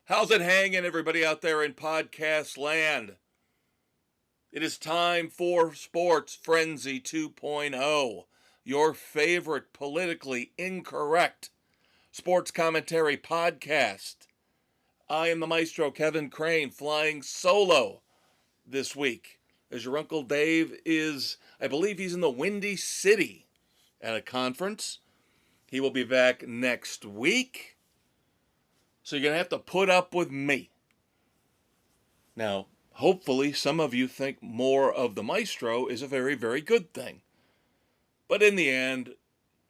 How's it hanging, everybody out there in podcast land? It is time for Sports Frenzy 2.0, your favorite politically incorrect sports commentary podcast. I am the Maestro, Kevin Crane, flying solo this week, as your Uncle Dave is, I believe he's in the Windy City at a conference. He will be back next week. So you're going to have to put up with me. Now, hopefully some of you think more of the Maestro is a very, very good thing. But in the end,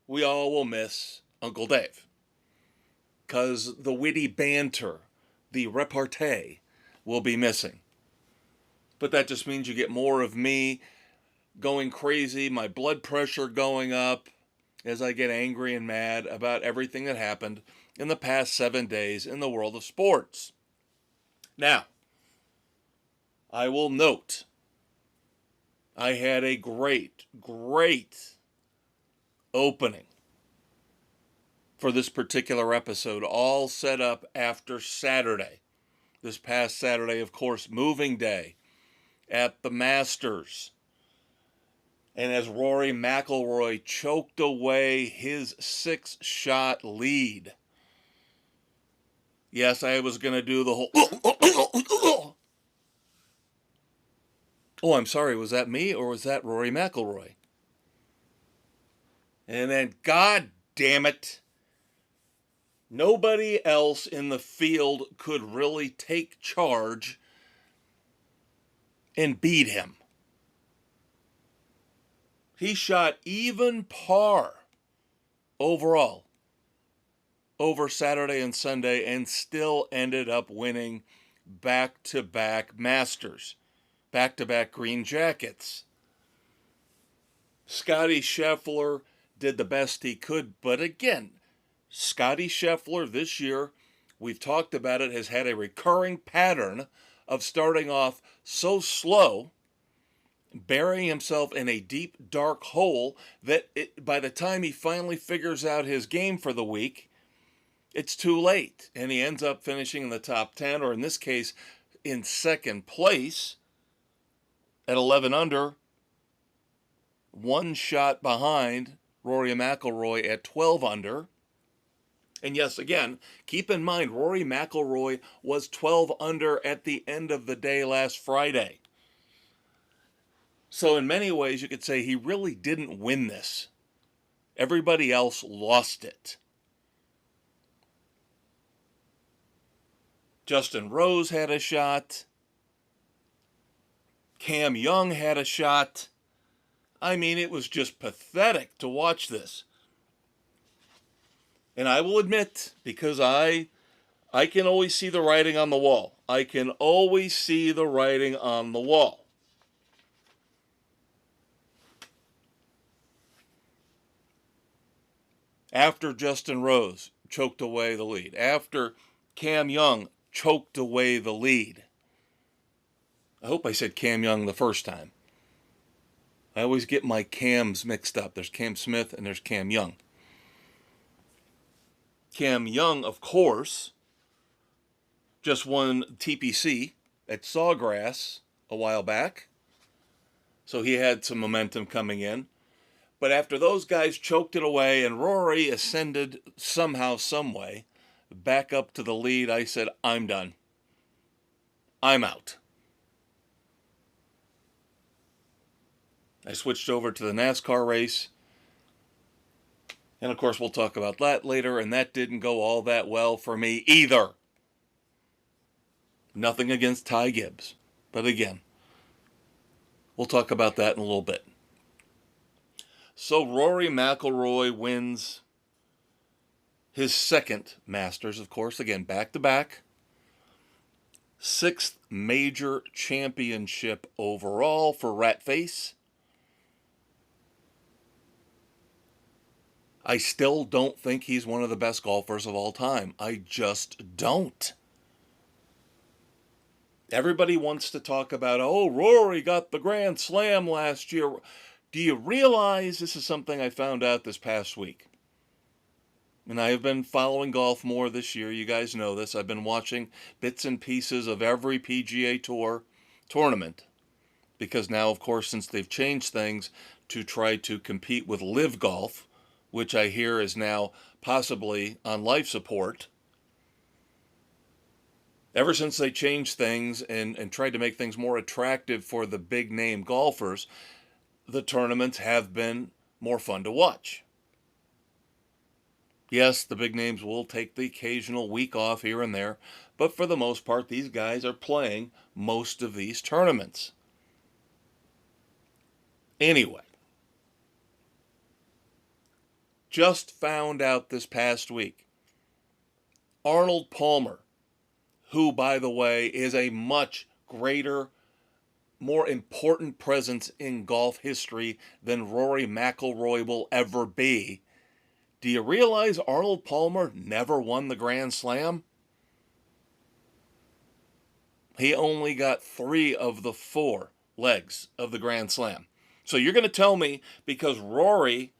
we all will miss Uncle Dave. Because the witty banter, the repartee, will be missing. But that just means you get more of me going crazy, my blood pressure going up, as I get angry and mad about everything that happened in the past 7 days in the world of sports. Now, I will note, I had a great opening for this particular episode, all set up after Saturday. This past Saturday, of course, moving day at the Masters. And as Rory McIlroy choked away his 6-shot lead. Yes, I was going to do the whole... Oh, I'm sorry, was that me or was that Rory McIlroy? And then, God damn it, nobody else in the field could really take charge and beat him. He shot even par overall over Saturday and Sunday and still ended up winning back-to-back Masters, back-to-back green jackets. Scottie Scheffler did the best he could, but again, Scottie Scheffler this year, we've talked about it, has had a recurring pattern of starting off so slow, burying himself in a deep, dark hole that by the time he finally figures out his game for the week, it's too late. And he ends up finishing in the top 10, or in this case, in second place at 11 under, one shot behind Rory McIlroy at 12 under. And yes, again, keep in mind, Rory McIlroy was 12 under at the end of the day last Friday. So in many ways, you could say he really didn't win this. Everybody else lost it. Justin Rose had a shot. Cam Young had a shot. I mean, it was just pathetic to watch this. And I will admit, because I can always see the writing on the wall. I can always see the writing on the wall. After Justin Rose choked away the lead, after Cam Young choked away the lead. I hope I said Cam Young the first time. I always get my Cams mixed up. There's Cam Smith and there's Cam Young. Cam Young, of course, just won TPC at Sawgrass a while back. So he had some momentum coming in. But after those guys choked it away and Rory ascended somehow, some way, back up to the lead, I said, I'm done. I'm out. I switched over to the NASCAR race. And of course, we'll talk about that later, and that didn't go all that well for me either. Nothing against Ty Gibbs. But again, we'll talk about that in a little bit. So Rory McIlroy wins his second Masters, of course, again, back-to-back. 6th major championship overall for Ratface. I still don't think he's one of the best golfers of all time. I just don't. Everybody wants to talk about, oh, Rory got the Grand Slam last year. Do you realize this is something I found out this past week? And I have been following golf more this year. You guys know this. I've been watching bits and pieces of every PGA Tour tournament. Because now, of course, since they've changed things to try to compete with Live Golf, which I hear is now possibly on life support, ever since they changed things and tried to make things more attractive for the big name golfers, the tournaments have been more fun to watch. Yes, the big names will take the occasional week off here and there, but for the most part, these guys are playing most of these tournaments. Anyway, just found out this past week, Arnold Palmer, who, by the way, is a much greater, more important presence in golf history than Rory McIlroy will ever be. Do you realize Arnold Palmer never won the Grand Slam? He only got 3 of the 4 legs of the Grand Slam. So you're going to tell me because Rory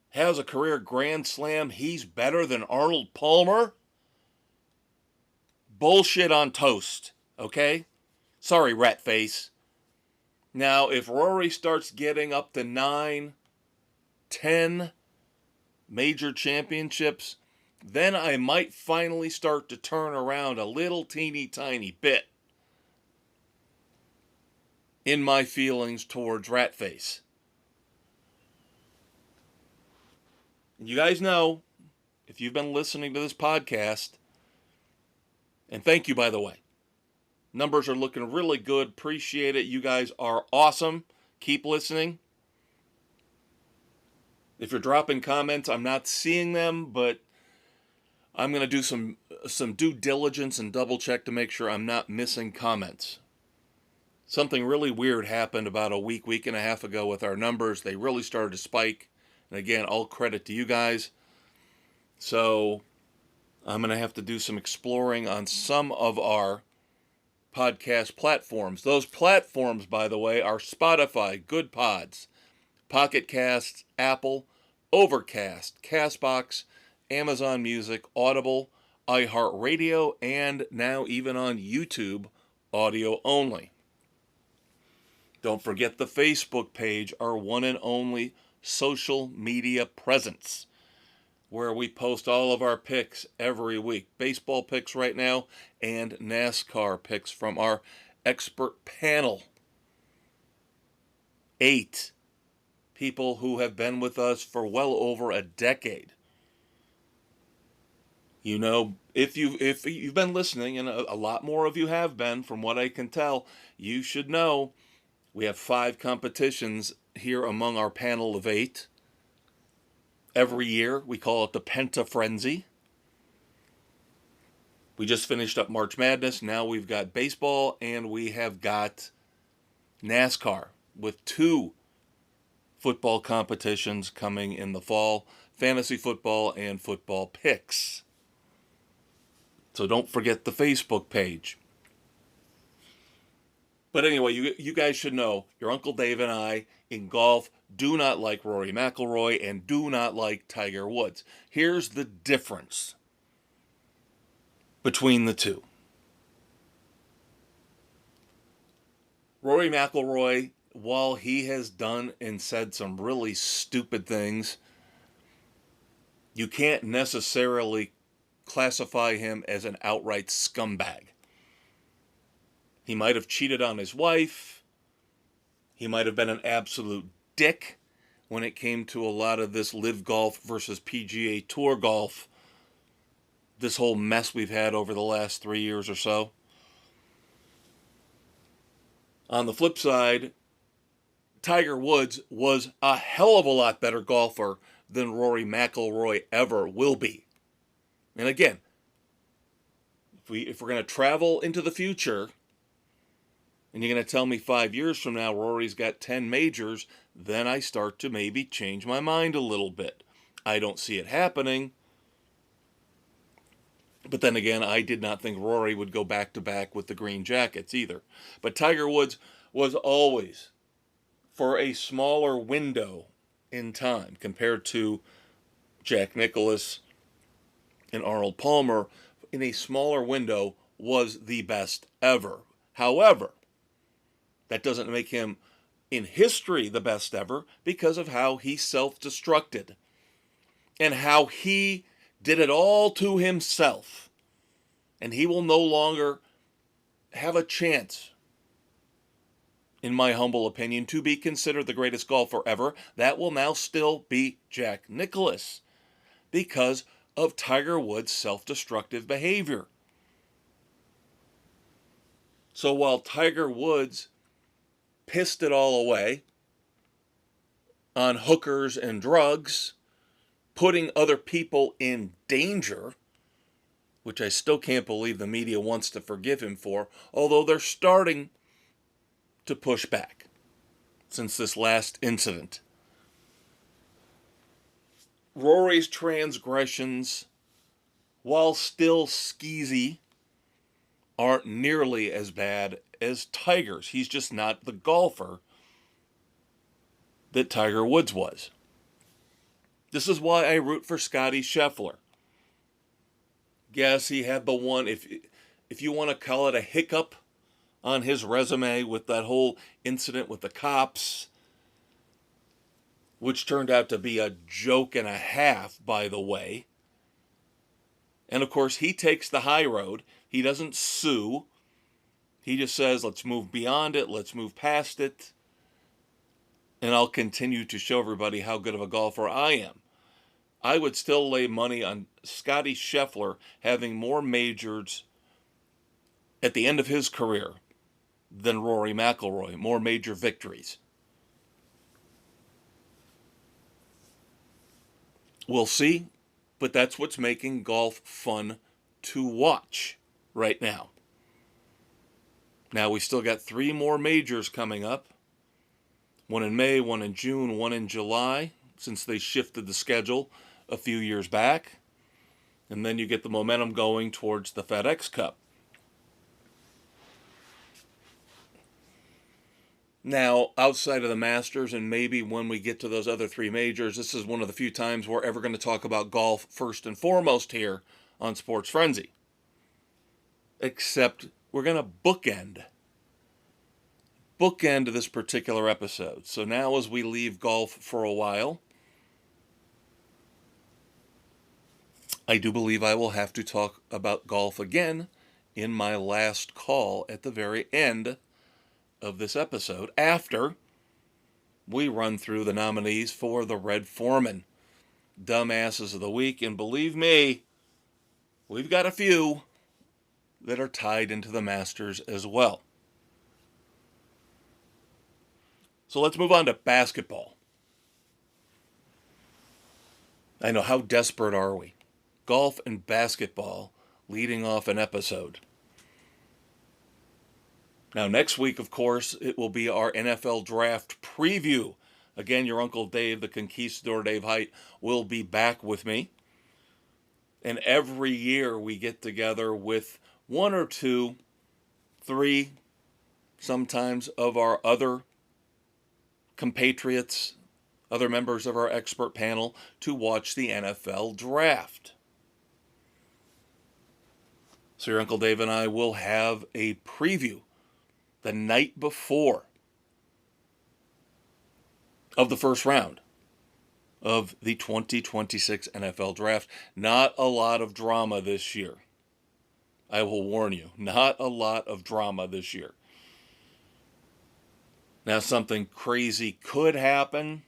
has a career Grand Slam, he's better than Arnold Palmer? Bullshit on toast, okay? Sorry, rat face. Now, if Rory starts getting up to 9, 10 major championships, then I might finally start to turn around a little teeny tiny bit in my feelings towards Ratface. You guys know, if you've been listening to this podcast, and thank you, by the way, numbers are looking really good. Appreciate it. You guys are awesome. Keep listening. If you're dropping comments, I'm not seeing them, but I'm going to do some due diligence and double check to make sure I'm not missing comments. Something really weird happened about a week and a half ago with our numbers. They really started to spike. And again, all credit to you guys. So I'm going to have to do some exploring on some of our podcast platforms. Those platforms, by the way, are Spotify, Good Pods, Pocket Casts, Apple, Overcast, Castbox, Amazon Music, Audible, iHeartRadio, and now even on YouTube, audio only. Don't forget the Facebook page, our one and only social media presence, where we post all of our picks every week. Baseball picks right now and NASCAR picks from our expert panel. 8 people who have been with us for well over a decade. You know, if you've been listening, and a lot more of you have been, from what I can tell, you should know we have 5 competitions here among our panel of 8. Every year, we call it the Penta Frenzy. We just finished up March Madness. Now we've got baseball, and we have got NASCAR with 2 football competitions coming in the fall, fantasy football and football picks. So don't forget the Facebook page. But anyway, you guys should know, your Uncle Dave and I in golf do not like Rory McIlroy and do not like Tiger Woods. Here's the difference between the two. Rory McIlroy, while he has done and said some really stupid things, you can't necessarily classify him as an outright scumbag. He might have cheated on his wife. He might have been an absolute dick when it came to a lot of this Live Golf versus PGA Tour golf, this whole mess we've had over the last 3 years or so. On the flip side, Tiger Woods was a hell of a lot better golfer than Rory McIlroy ever will be. And again, if we're going to travel into the future, and you're going to tell me 5 years from now Rory's got 10 majors, then I start to maybe change my mind a little bit. I don't see it happening. But then again, I did not think Rory would go back-to-back with the Green Jackets either. But Tiger Woods was always, for a smaller window in time compared to Jack Nicklaus and Arnold Palmer in a smaller window was the best ever. However, that doesn't make him in history the best ever because of how he self-destructed and how he did it all to himself. And he will no longer have a chance, in my humble opinion, to be considered the greatest golfer ever. That will now still be Jack Nicklaus because of Tiger Woods' self-destructive behavior. So while Tiger Woods pissed it all away on hookers and drugs, putting other people in danger, which I still can't believe the media wants to forgive him for, although they're starting to push back since this last incident. Rory's transgressions, while still skeezy, aren't nearly as bad as Tiger's. He's just not the golfer that Tiger Woods was. This is why I root for Scottie Scheffler. Yes, he had the one, if you want to call it a hiccup on his resume with that whole incident with the cops, which turned out to be a joke and a half, by the way. And of course, he takes the high road. He doesn't sue. He just says, let's move beyond it. Let's move past it. And I'll continue to show everybody how good of a golfer I am. I would still lay money on Scottie Scheffler having more majors at the end of his career than Rory McIlroy, more major victories. We'll see, but that's what's making golf fun to watch right now. Now, we still got 3 more majors coming up. One in May, one in June, one in July, since they shifted the schedule a few years back. And then you get the momentum going towards the FedEx Cup. Now, outside of the Masters, and maybe when we get to those other 3 majors, this is one of the few times we're ever going to talk about golf first and foremost here on Sports Frenzy. Except we're going to bookend this particular episode. So now as we leave golf for a while, I do believe I will have to talk about golf again in my last call at the very end of this episode, after we run through the nominees for the Red Foreman Dumbasses of the Week. And believe me, we've got a few that are tied into the Masters as well. So let's move on to basketball. I know, how desperate are we? Golf and basketball leading off an episode. Now, next week, of course, it will be our NFL Draft preview. Again, your Uncle Dave, the Conquistador Dave Height, will be back with me. And every year we get together with 1 or 2, 3, sometimes of our other compatriots, other members of our expert panel, to watch the NFL Draft. So your Uncle Dave and I will have a preview the night before of the first round of the 2026 NFL Draft. Not a lot of drama this year. I will warn you, not a lot of drama this year. Now, something crazy could happen.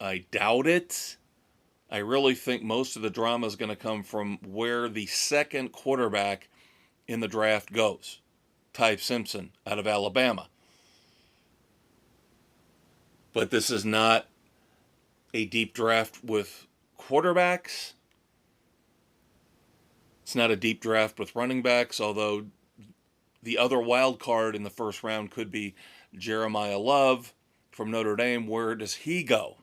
I doubt it. I really think most of the drama is going to come from where the second quarterback in the draft goes. Ty Simpson out of Alabama. But this is not a deep draft with quarterbacks. It's not a deep draft with running backs, although the other wild card in the first round could be Jeremiah Love from Notre Dame. Where does he go?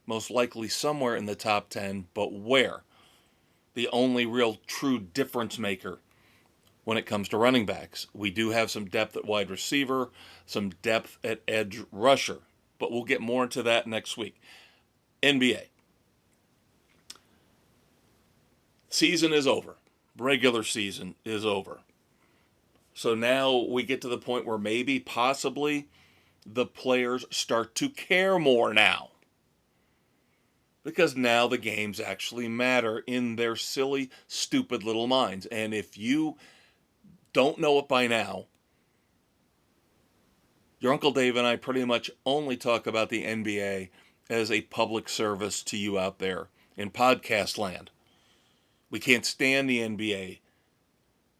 Most likely somewhere in the top 10, but where? The only real true difference maker when it comes to running backs. We do have some depth at wide receiver, some depth at edge rusher, but we'll get more into that next week. NBA. season is over. Regular season is over. So now we get to the point where maybe, possibly, the players start to care more now. Because now the games actually matter in their silly, stupid little minds. And if you don't know it by now, your Uncle Dave and I pretty much only talk about the NBA as a public service to you out there in podcast land. We can't stand the NBA.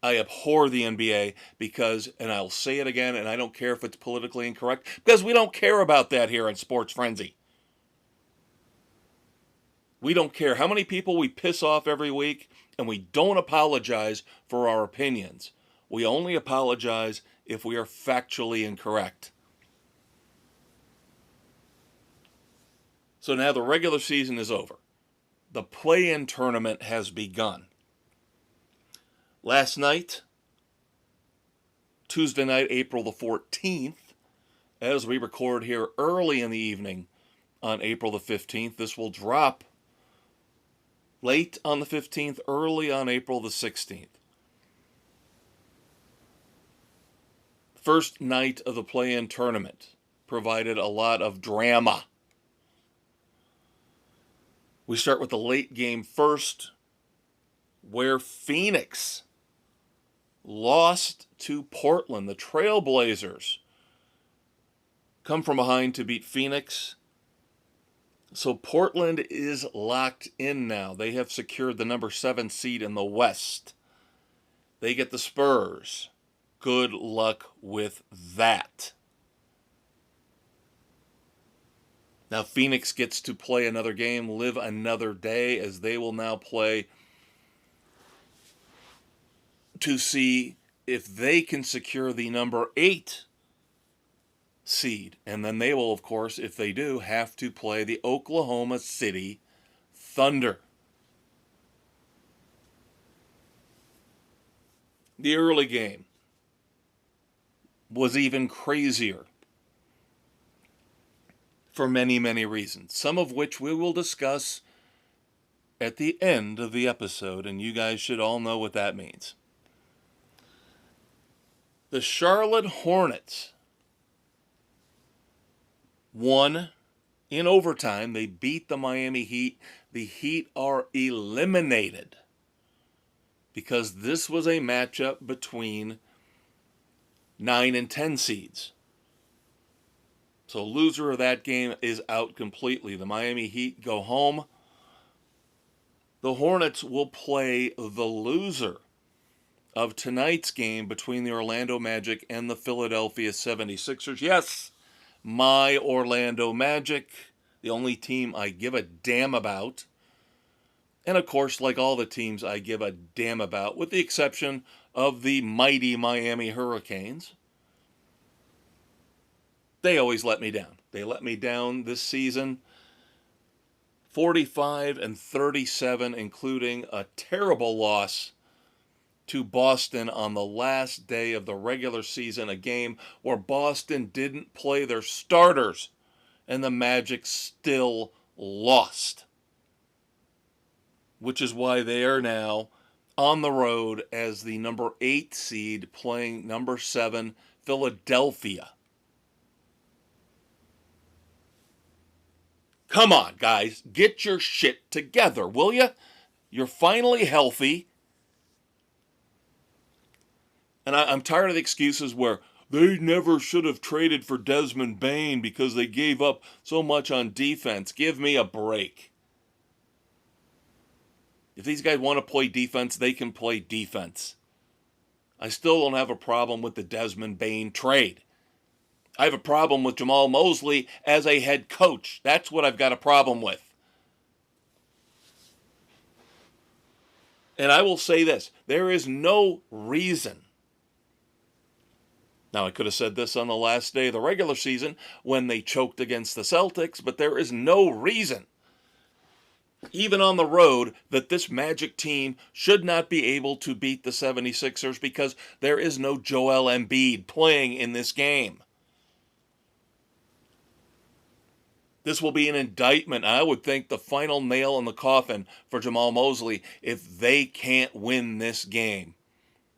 I abhor the NBA because, and I'll say it again, and I don't care if it's politically incorrect, because we don't care about that here on Sports Frenzy. We don't care how many people we piss off every week, and we don't apologize for our opinions. We only apologize if we are factually incorrect. So now the regular season is over. The play-in tournament has begun. Last night, Tuesday night, April the 14th, as we record here early in the evening on April the 15th, this will drop late on the 15th, early on April the 16th. First night of the play-in tournament provided a lot of drama. We start with the late game first, where Phoenix lost to Portland. The Trailblazers come from behind to beat Phoenix. So Portland is locked in now. They have secured the number 7 seed in the West. They get the Spurs. Good luck with that. Now Phoenix gets to play another game, live another day, as they will now play to see if they can secure the number 8 seed. And then they will, of course, if they do, have to play the Oklahoma City Thunder. The early game was even crazier for many, many reasons, some of which we will discuss at the end of the episode, and you guys should all know what that means. The Charlotte Hornets won in overtime. They beat the Miami Heat. The Heat are eliminated because this was a matchup between 9 and 10 seeds. So loser of that game is out completely. The Miami Heat go home. The Hornets will play the loser of tonight's game between the Orlando Magic and the Philadelphia 76ers. Yes, my Orlando Magic, the only team I give a damn about. And of course, like all the teams I give a damn about, with the exception of the mighty Miami Hurricanes, they always let me down. They let me down this season. 45-37, including a terrible loss to Boston on the last day of the regular season, a game where Boston didn't play their starters, and the Magic still lost. Which is why they are now on the road as the number 8 seed playing number 7 Philadelphia. Come on, guys, get your shit together, will you? You're finally healthy. And I'm tired of the excuses where they never should have traded for Desmond Bane because they gave up so much on defense. Give me a break. If these guys want to play defense, they can play defense. I still don't have a problem with the Desmond Bane trade. I have a problem with Jamal Mosley as a head coach. That's what I've got a problem with. And I will say this. There is no reason. Now, I could have said this on the last day of the regular season when they choked against the Celtics, but there is no reason, even on the road, that this Magic team should not be able to beat the 76ers because there is no Joel Embiid playing in this game. This will be an indictment. I would think the final nail in the coffin for Jamal Mosley if they can't win this game.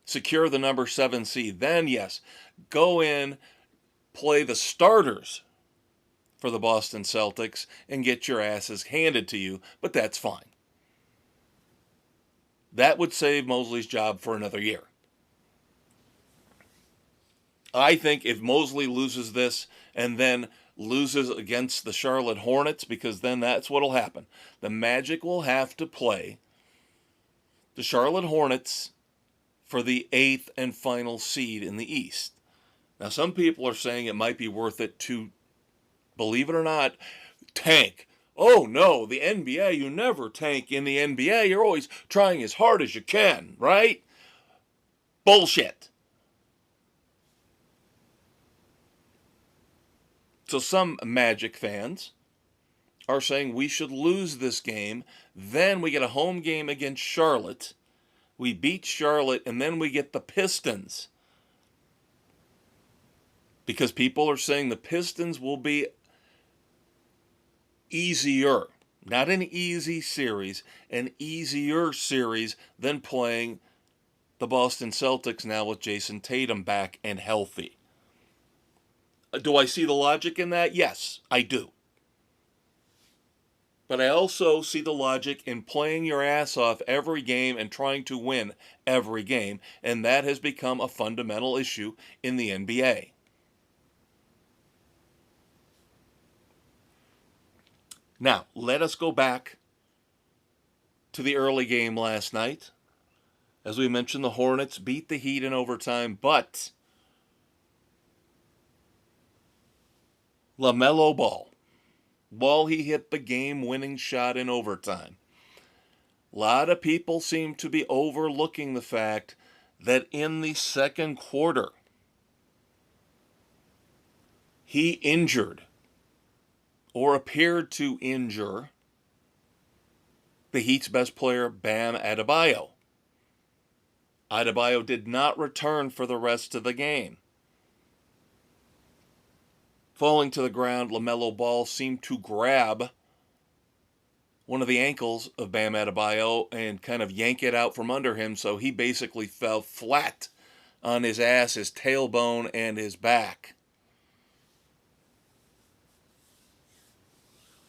Secure the number 7 seed. Then, yes, go in, play the starters for the Boston Celtics, and get your asses handed to you, but that's fine. That would save Mosley's job for another year. I think if Mosley loses this and then loses against the Charlotte Hornets, because then that's what will happen. The Magic will have to play the Charlotte Hornets for the 8th and final seed in the East. Now, some people are saying it might be worth it to, believe it or not, tank. Oh no, the NBA, you never tank in the NBA. You're always trying as hard as you can, right? Bullshit. So some Magic fans are saying we should lose this game. Then we get a home game against Charlotte. We beat Charlotte, and then we get the Pistons. Because people are saying the Pistons will be easier. Not an easy series, an easier series than playing the Boston Celtics now with Jason Tatum back and healthy. Do I see the logic in that? Yes, I do. But I also see the logic in playing your ass off every game and trying to win every game, and that has become a fundamental issue in the NBA. Now, let us go back to the early game last night. As we mentioned, the Hornets beat the Heat in overtime, but LaMelo Ball, he hit the game-winning shot in overtime. A lot of people seem to be overlooking the fact that in the second quarter, he injured or appeared to injure the Heat's best player, Bam Adebayo. Adebayo did not return for the rest of the game. Falling to the ground, LaMelo Ball seemed to grab one of the ankles of Bam Adebayo and kind of yank it out from under him, so he basically fell flat on his ass, his tailbone, and his back.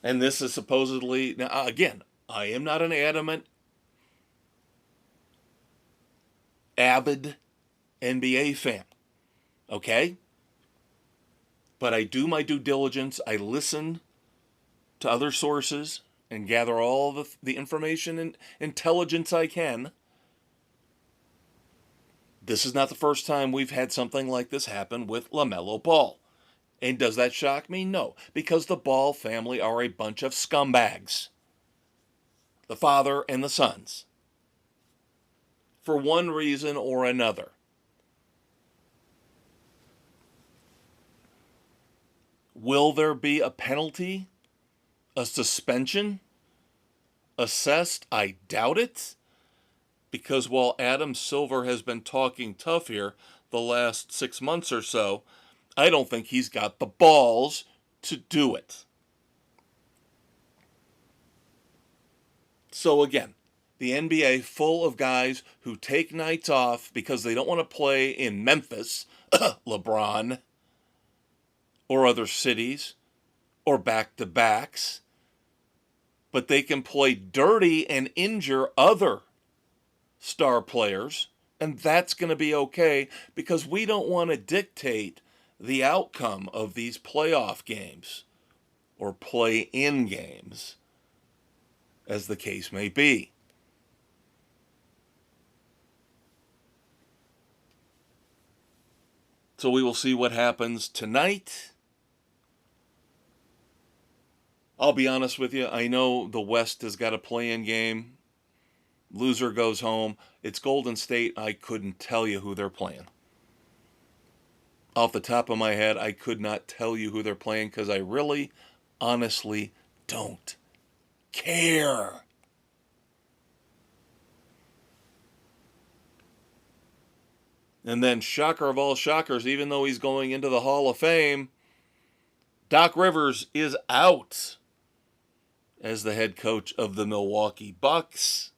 And this is supposedly, now again, I am not an avid NBA fan, okay? But I do my due diligence. I listen to other sources and gather all the information and intelligence I can. This is not the first time we've had something like this happen with LaMelo Ball. And does that shock me? No, because the Ball family are a bunch of scumbags. The father and the sons. For one reason or another. Will there be a penalty? A suspension? Assessed? I doubt it. Because while Adam Silver has been talking tough here the last 6 months or so, I don't think he's got the balls to do it. So again, the NBA full of guys who take nights off because they don't want to play in Memphis, LeBron, or other cities, or back-to-backs, but they can play dirty and injure other star players, and that's going to be okay because we don't want to dictate the outcome of these playoff games or play-in games, as the case may be. So we will see what happens tonight. I'll be honest with you, I know the West has got a play-in game. Loser goes home. It's Golden State. I couldn't tell you who they're playing. Off the top of my head, I could not tell you who they're playing because I really, honestly don't care. And then, shocker of all shockers, even though he's going into the Hall of Fame, Doc Rivers is out as the head coach of the Milwaukee Bucks.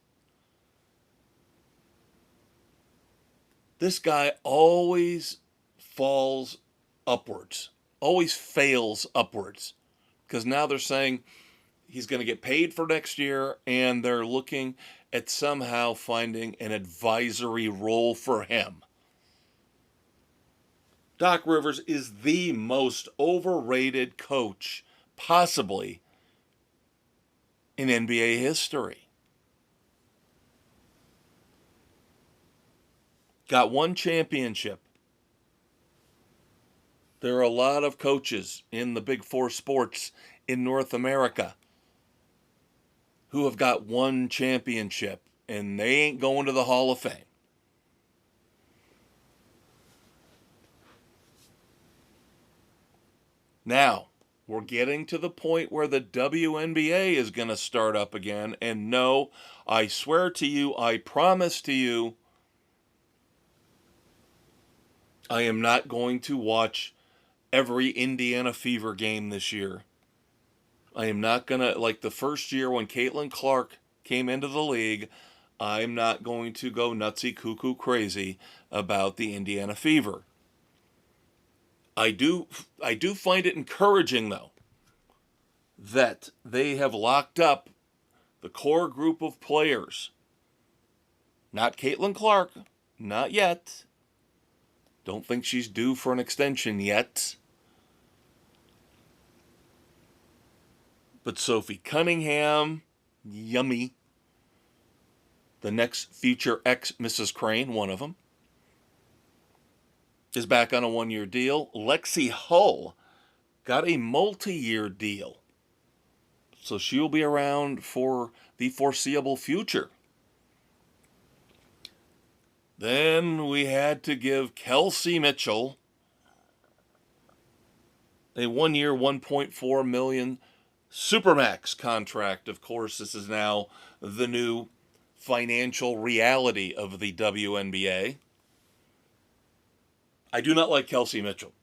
This guy always falls upwards, always fails upwards, because now they're saying he's going to get paid for next year, and they're looking at somehow finding an advisory role for him. Doc Rivers is the most overrated coach possibly in NBA history. Got one championship. There are a lot of coaches in the Big Four sports in North America who have got one championship, and they ain't going to the Hall of Fame. Now, we're getting to the point where the WNBA is going to start up again, and no, I swear to you, I promise to you, I am not going to watch every Indiana Fever game this year. I am not going to, like the first year when Caitlin Clark came into the league, I'm not going to go nutsy cuckoo crazy about the Indiana Fever. I do find it encouraging, though, that they have locked up the core group of players. Not Caitlin Clark, not yet. Don't think she's due for an extension yet. But Sophie Cunningham, yummy. The next future ex-Mrs. Crane, one of them, is back on a one-year deal. Lexi Hull got a multi-year deal. So she'll be around for the foreseeable future. Then we had to give Kelsey Mitchell a one-year, $1.4 million Supermax contract. Of course, this is now the new financial reality of the WNBA. I do not like Kelsey Mitchell.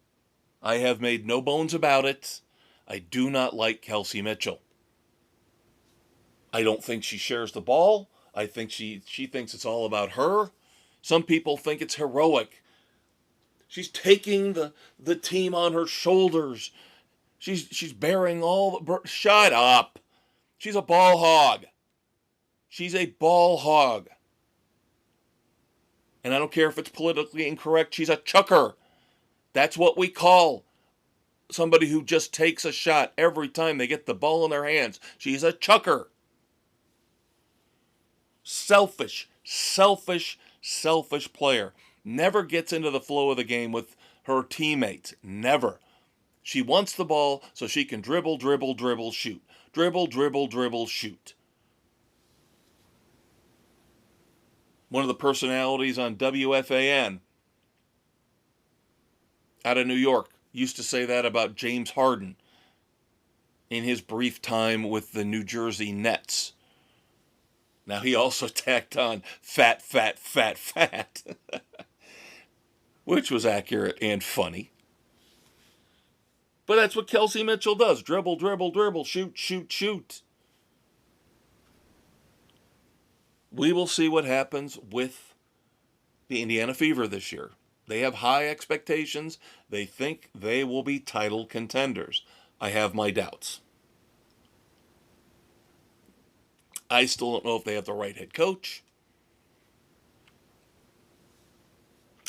I have made no bones about it. I do not like Kelsey Mitchell. I don't think she shares the ball. I think she thinks it's all about her. Some people think it's heroic. She's taking the team on her shoulders. She's bearing all the... Shut up. She's a ball hog. She's a ball hog. And I don't care if it's politically incorrect. She's a chucker. That's what we call somebody who just takes a shot every time they get the ball in their hands. She's a chucker. Selfish player. Never gets into the flow of the game with her teammates. Never. She wants the ball so she can dribble, shoot. Dribble, shoot. One of the personalities on WFAN out of New York used to say that about James Harden in his brief time with the New Jersey Nets. Now he also tacked on fat, which was accurate and funny. But that's what Kelsey Mitchell does. Dribble, shoot. We will see what happens with the Indiana Fever this year. They have high expectations. They think they will be title contenders. I have my doubts. I still don't know if they have the right head coach.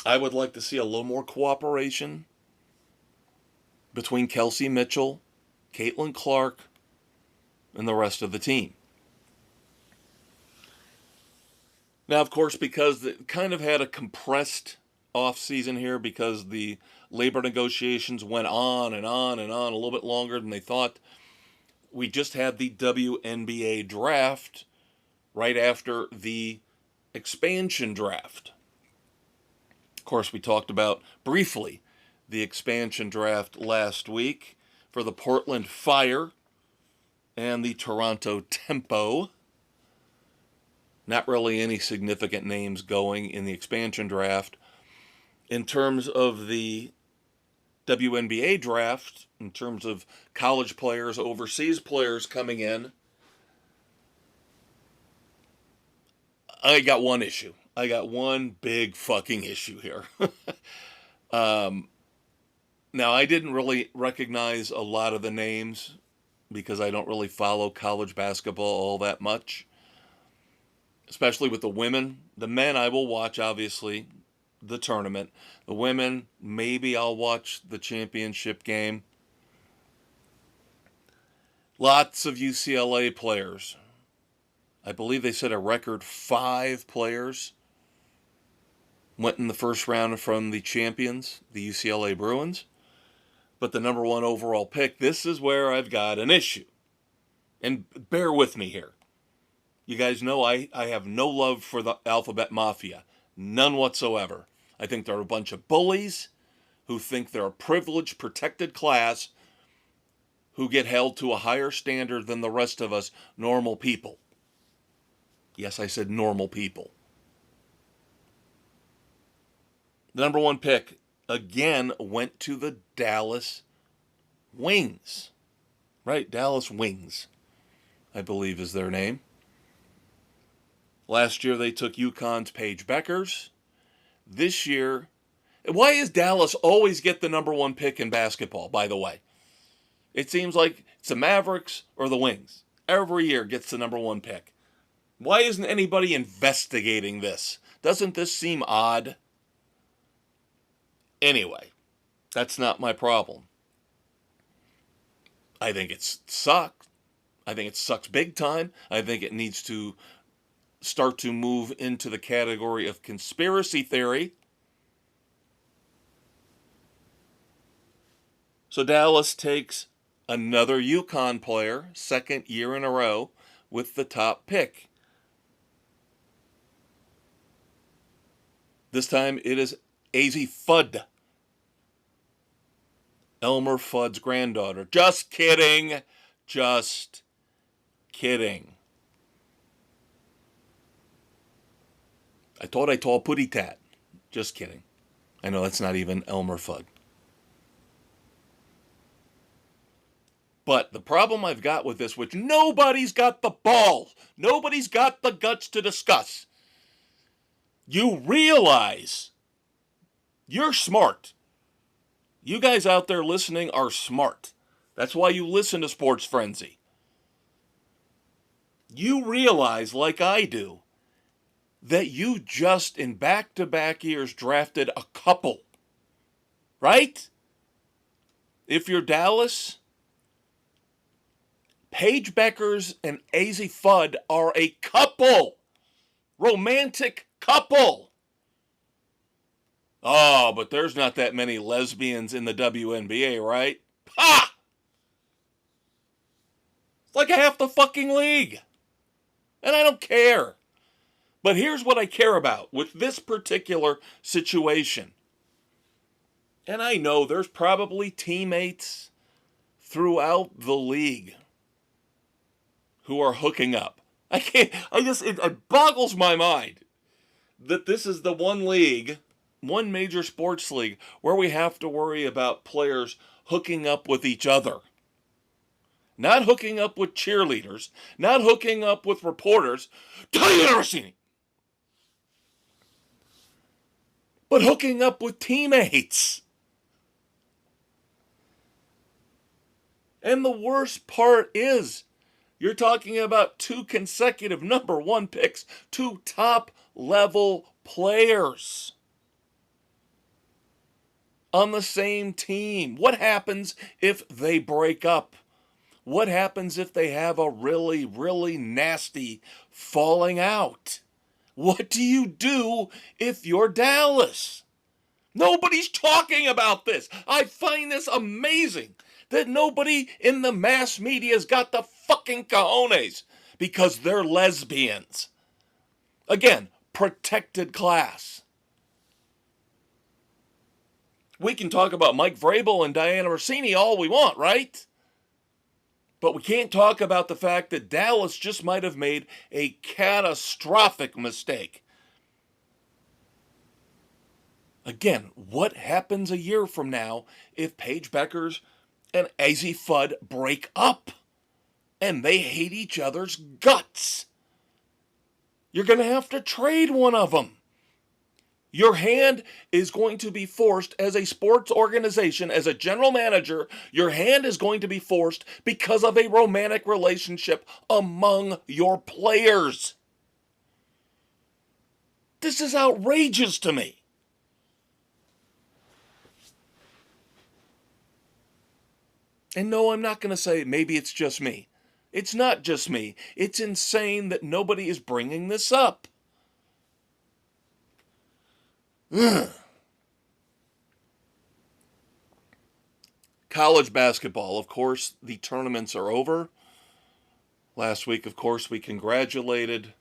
I would like to see a little more cooperation between Kelsey Mitchell, Caitlin Clark, and the rest of the team. Now, of course, because it kind of had a compressed off-season here because the labor negotiations went on and on a little bit longer than they thought. We just had the WNBA draft right after the expansion draft. Of course, we talked about briefly the expansion draft last week for the Portland Fire and the Toronto Tempo. Not really any significant names going in the expansion draft. In terms of the WNBA draft in terms of college players, overseas players coming in, I got one issue. I got one big fucking issue here. Now, I didn't really recognize a lot of the names because I don't really follow college basketball all that much, especially with the women. The men, I will watch, obviously, the tournament. The women, maybe I'll watch the championship game. Lots of UCLA players. I believe they said a record 5 players went in the first round from the champions, the UCLA Bruins. But the number 1 overall pick, this is where I've got an issue. And bear with me here. You guys know I have no love for the Alphabet Mafia. None whatsoever. I think they're a bunch of bullies who think they're a privileged, protected class who get held to a higher standard than the rest of us normal people. Yes, I said normal people. The number 1 pick, again, went to the Dallas Wings. Right, Dallas Wings, I believe is their name. Last year they took UConn's Paige Bueckers. This year, why does Dallas always get the number 1 pick in basketball, by the way? It seems like it's the Mavericks or the Wings. Every year gets the number 1 pick. Why isn't anybody investigating this? Doesn't this seem odd? Anyway, that's not my problem. I think it sucks. I think it sucks big time. I think it needs to start to move into the category of conspiracy theory. So Dallas takes another UConn player, 2nd year in a row, with the top pick. This time it is Azzi Fudd. Elmer Fudd's granddaughter. Just kidding. Just kidding. I thought I told Putty Tat. Just kidding. I know that's not even Elmer Fudd. But the problem I've got with this, which nobody's got the balls, nobody's got the guts to discuss. You realize you're smart. You guys out there listening are smart. That's why you listen to Sports Frenzy. You realize, like I do, that you just in back-to-back years drafted a couple. Right? If you're Dallas, Paige Bueckers and Azzi Fudd are a couple. Romantic couple. Oh, but there's not that many lesbians in the WNBA, right? Ha! It's like half the fucking league. And I don't care. But here's what I care about with this particular situation. And I know there's probably teammates throughout the league who are hooking up. It boggles my mind that this is the one league, one major sports league, where we have to worry about players hooking up with each other. Not hooking up with cheerleaders, not hooking up with reporters, but hooking up with teammates. And the worst part is, you're talking about 2 consecutive number 1 picks, 2 top-level players on the same team. What happens if they break up? What happens if they have a really, really nasty falling out? What do you do if you're Dallas? Nobody's talking about this. I find this amazing that nobody in the mass media's got the fucking cojones because they're lesbians. Again, protected class. We can talk about Mike Vrabel and Diana Rossini all we want, right? But we can't talk about the fact that Dallas just might have made a catastrophic mistake. Again, what happens a year from now if Paige Bueckers and Azzi Fudd break up and they hate each other's guts? You're going to have to trade one of them. Your hand is going to be forced as a sports organization, as a general manager. Your hand is going to be forced because of a romantic relationship among your players. This is outrageous to me. And no, I'm not going to say maybe it's just me. It's not just me. It's insane that nobody is bringing this up. College basketball, of course, the tournaments are over. Last week, of course, we congratulated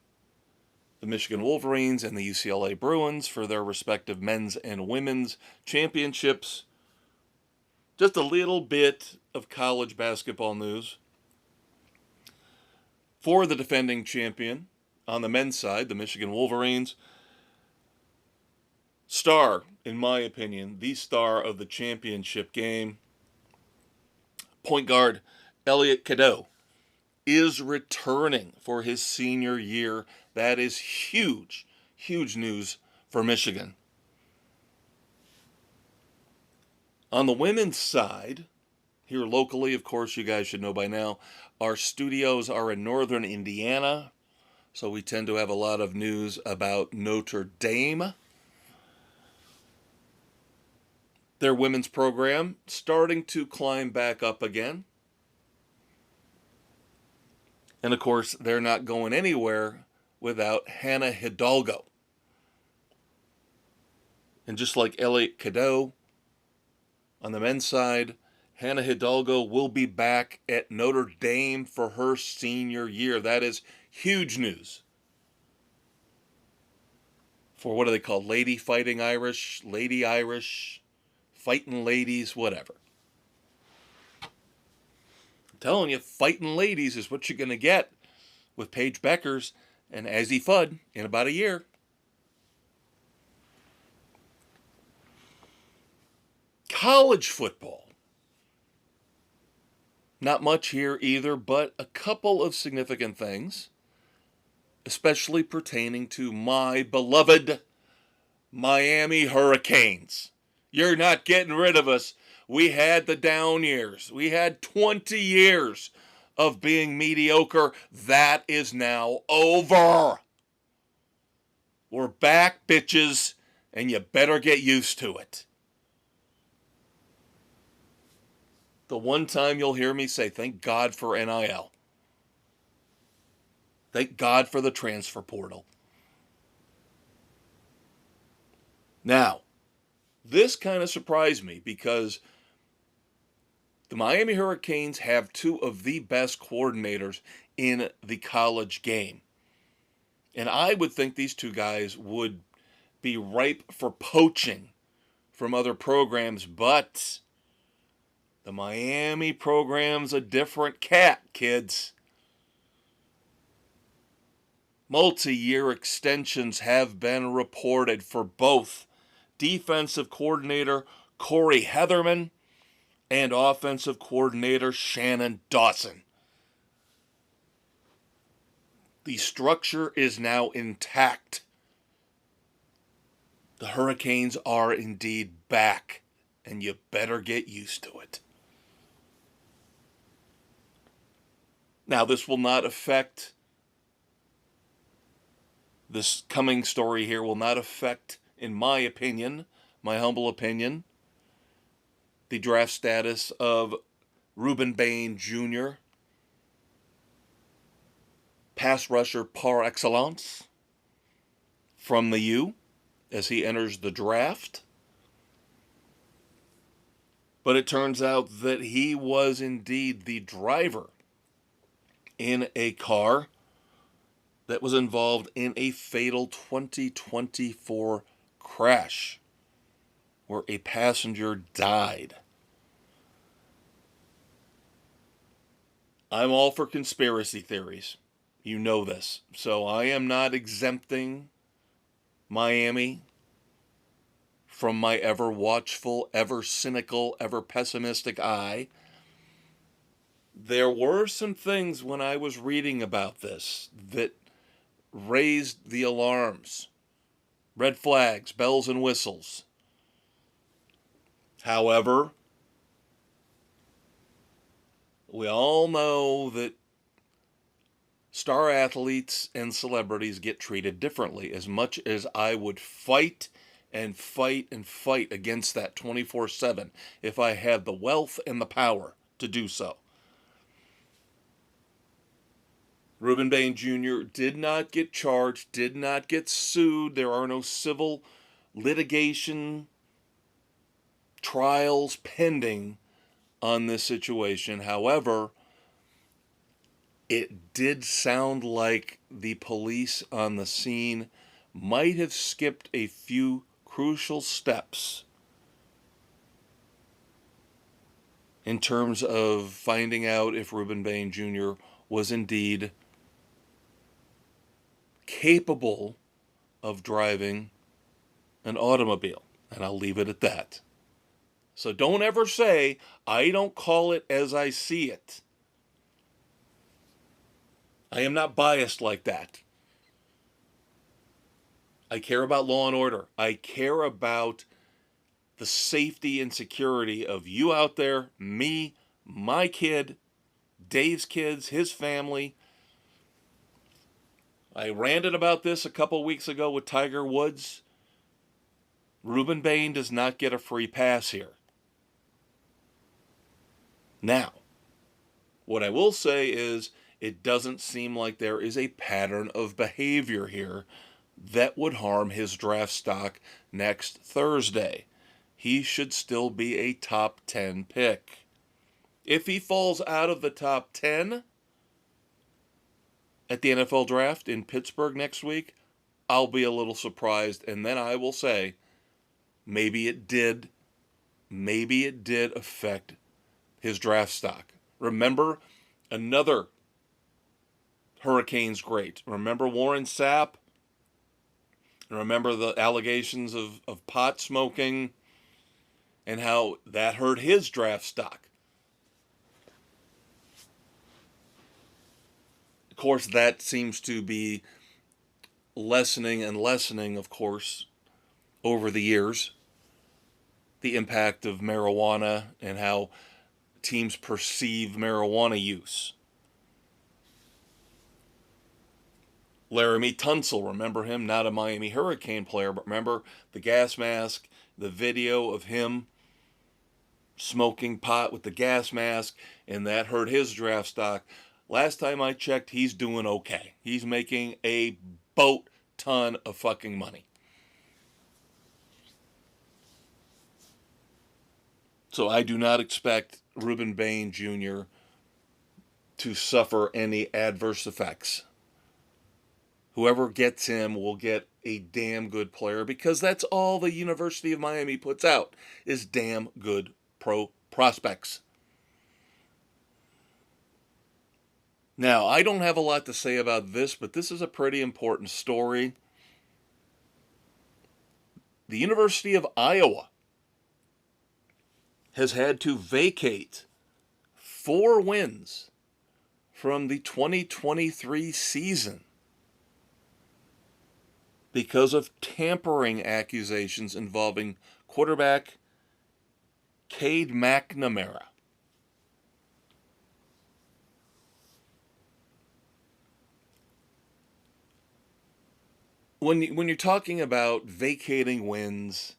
the Michigan Wolverines and the UCLA Bruins for their respective men's and women's championships. Just a little bit of college basketball news. For the defending champion, on the men's side, the Michigan Wolverines, star, in my opinion, the star of the championship game, point guard Etiquette, is returning for his senior year. That is huge, huge news for Michigan. On the women's side, here locally, of course, you guys should know by now, our studios are in northern Indiana, so we tend to have a lot of news about Notre Dame. Their women's program starting to climb back up again. And of course, they're not going anywhere without Hannah Hidalgo. And just like Elliot Cadeau, on the men's side, Hannah Hidalgo will be back at Notre Dame for her senior year. That is huge news. For what are they called? Lady Fighting Irish, Lady Irish, Fighting Ladies, whatever. I'm telling you, Fighting Ladies is what you're going to get with Paige Bueckers and Azzi Fudd in about a year. College football. Not much here either, but a couple of significant things, especially pertaining to my beloved Miami Hurricanes. You're not getting rid of us. We had the down years. We had 20 years of being mediocre. That is now over. We're back, bitches, and you better get used to it. The one time you'll hear me say, thank God for NIL. Thank God for the transfer portal. Now, this kind of surprised me because the Miami Hurricanes have two of the best coordinators in the college game. And I would think these two guys would be ripe for poaching from other programs, but the Miami program's a different cat, kids. Multi-year extensions have been reported for both defensive coordinator Corey Heatherman and offensive coordinator Shannon Dawson. The structure is now intact. The Hurricanes are indeed back, and you better get used to it. Now, this will not affect, this coming story here will not affect, in my opinion, my humble opinion, the draft status of Ruben Bain Jr., pass rusher par excellence from the U as he enters the draft. But it turns out that he was indeed the driver in a car that was involved in a fatal 2024 crash where a passenger died. I'm all for conspiracy theories. You know this. So I am not exempting Miami from my ever watchful, ever cynical, ever pessimistic eye, there were some things when I was reading about this that raised the alarms, red flags, bells and whistles. However, we all know that star athletes and celebrities get treated differently. As much as I would fight and fight and fight against that 24/7 if I had the wealth and the power to do so. Ruben Bain Jr. did not get charged, did not get sued. There are no civil litigation trials pending on this situation. However, it did sound like the police on the scene might have skipped a few crucial steps in terms of finding out if Ruben Bain Jr. was indeed capable of driving an automobile. And I'll leave it at that. So don't ever say, I don't call it as I see it. I am not biased like that. I care about law and order. I care about the safety and security of you out there, me, my kid, Dave's kids, his family. I ranted about this a couple weeks ago with Tiger Woods. Ruben Bain does not get a free pass here. Now, what I will say is it doesn't seem like there is a pattern of behavior here that would harm his draft stock next Thursday. He should still be a top 10 pick. If he falls out of the top 10 at the NFL draft in Pittsburgh next week, I'll be a little surprised, and then I will say, maybe it did affect his draft stock. Remember another Hurricanes great. Remember Warren Sapp? Remember the allegations of pot smoking and how that hurt his draft stock. Of course, that seems to be lessening and lessening, of course, over the years. The impact of marijuana and how teams perceive marijuana use. Laramie Tunsil, remember him? Not a Miami Hurricane player, but remember the gas mask, the video of him smoking pot with the gas mask, and that hurt his draft stock. Last time I checked, he's doing okay. He's making a boat ton of fucking money. So I do not expect Ruben Bain Jr. to suffer any adverse effects. Whoever gets him will get a damn good player, because that's all the University of Miami puts out is damn good pro prospects. Now, I don't have a lot to say about this, but this is a pretty important story. The University of Iowa has had to vacate 4 wins from the 2023 season because of tampering accusations involving quarterback Cade McNamara. When you're talking about vacating wins,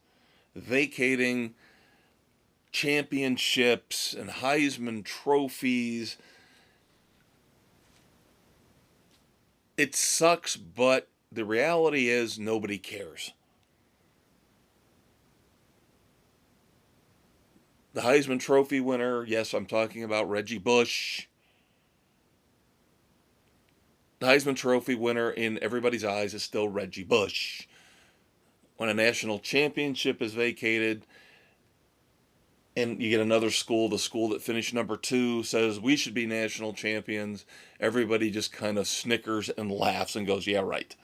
vacating championships and Heisman trophies, it sucks, but the reality is nobody cares. The Heisman Trophy winner, yes, I'm talking about Reggie Bush. The Heisman Trophy winner in everybody's eyes is still Reggie Bush. When a national championship is vacated and you get another school, the school that finished number 2 says we should be national champions, everybody just kind of snickers and laughs and goes, yeah, right.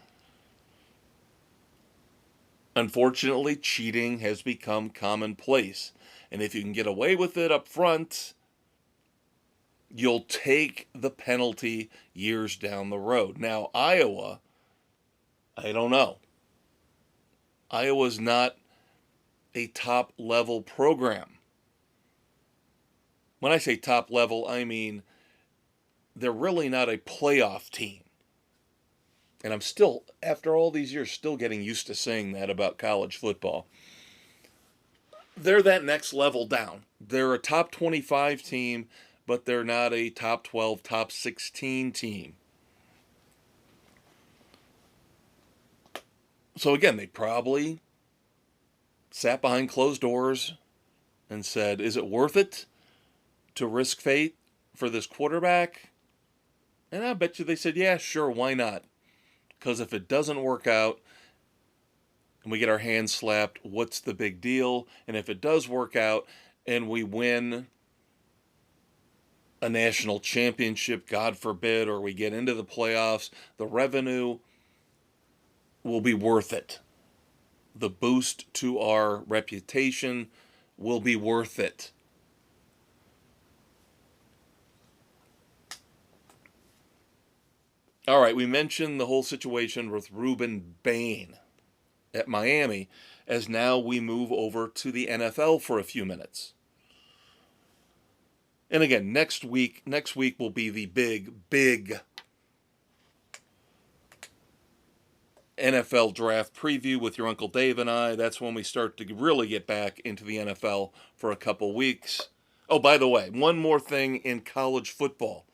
Unfortunately, cheating has become commonplace. And if you can get away with it up front, you'll take the penalty years down the road. Now, Iowa, I don't know. Iowa's not a top level program. When I say top level, I mean they're really not a playoff team. And I'm still, after all these years, still getting used to saying that about college football. They're that next level down. They're a top 25 team, but they're not a top 12, top 16 team. So again, they probably sat behind closed doors and said, is it worth it to risk fate for this quarterback? And I bet you they said, yeah, sure, why not? Because if it doesn't work out and we get our hands slapped, what's the big deal? And if it does work out and we win a national championship, God forbid, or we get into the playoffs, the revenue will be worth it. The boost to our reputation will be worth it. All right, we mentioned the whole situation with Ruben Bain at Miami, as now we move over to the NFL for a few minutes. And again, next week will be the big NFL draft preview with your Uncle Dave and I. That's when we start to really get back into the NFL for a couple weeks. Oh, by the way, one more thing in college football.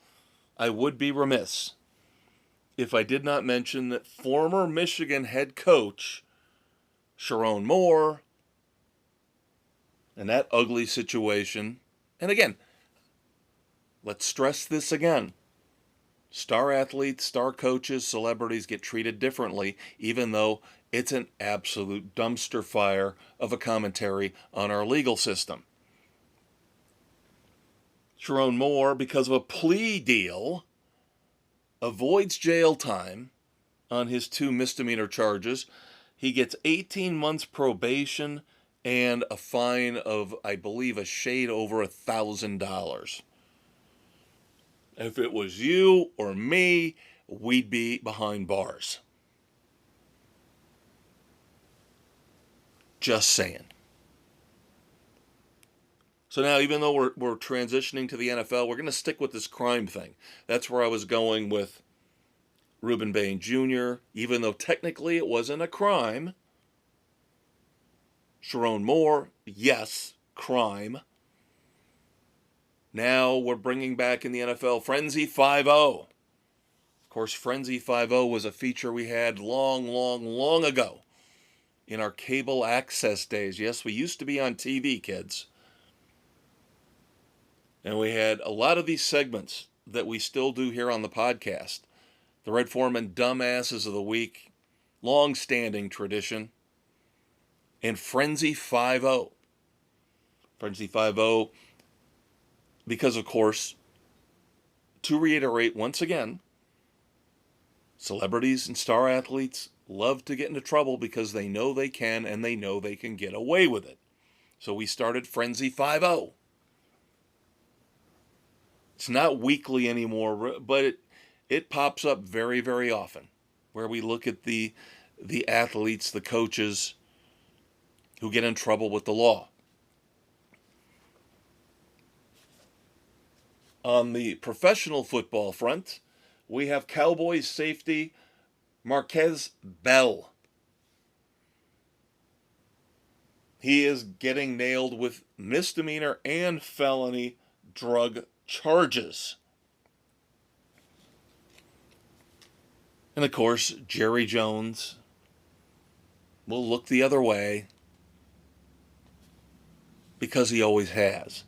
I would be remiss if I did not mention that former Michigan head coach Sharon Moore and that ugly situation. And again, let's stress this again. Star athletes, star coaches, celebrities get treated differently, even though it's an absolute dumpster fire of a commentary on our legal system. Sharon Moore, because of a plea deal, avoids jail time on his 2 misdemeanor charges. He gets 18 months probation and a fine of, I believe, a shade over $1,000. If it was you or me, we'd be behind bars. Just saying. So now, even though we're transitioning to the NFL, we're going to stick with this crime thing. That's where I was going with Ruben Bain Jr., even though technically it wasn't a crime. Sharon Moore, yes, crime. Now we're bringing back in the NFL Frenzy 5-0. Of course, Frenzy 5-0 was a feature we had long ago in our cable access days. Yes, we used to be on TV, kids. And we had a lot of these segments that we still do here on the podcast. The Red Foreman Dumbasses of the Week, long-standing tradition. And Frenzy 5-0. Frenzy 5-0, because, of course, to reiterate once again, celebrities and star athletes love to get into trouble because they know they can and they know they can get away with it. So we started Frenzy 5-0. It's not weekly anymore, but it pops up very, very often, where we look at the athletes, the coaches who get in trouble with the law. On the professional football front, we have Cowboys safety Marquez Bell. He is getting nailed with misdemeanor and felony drug charges. And of course, Jerry Jones will look the other way because he always has.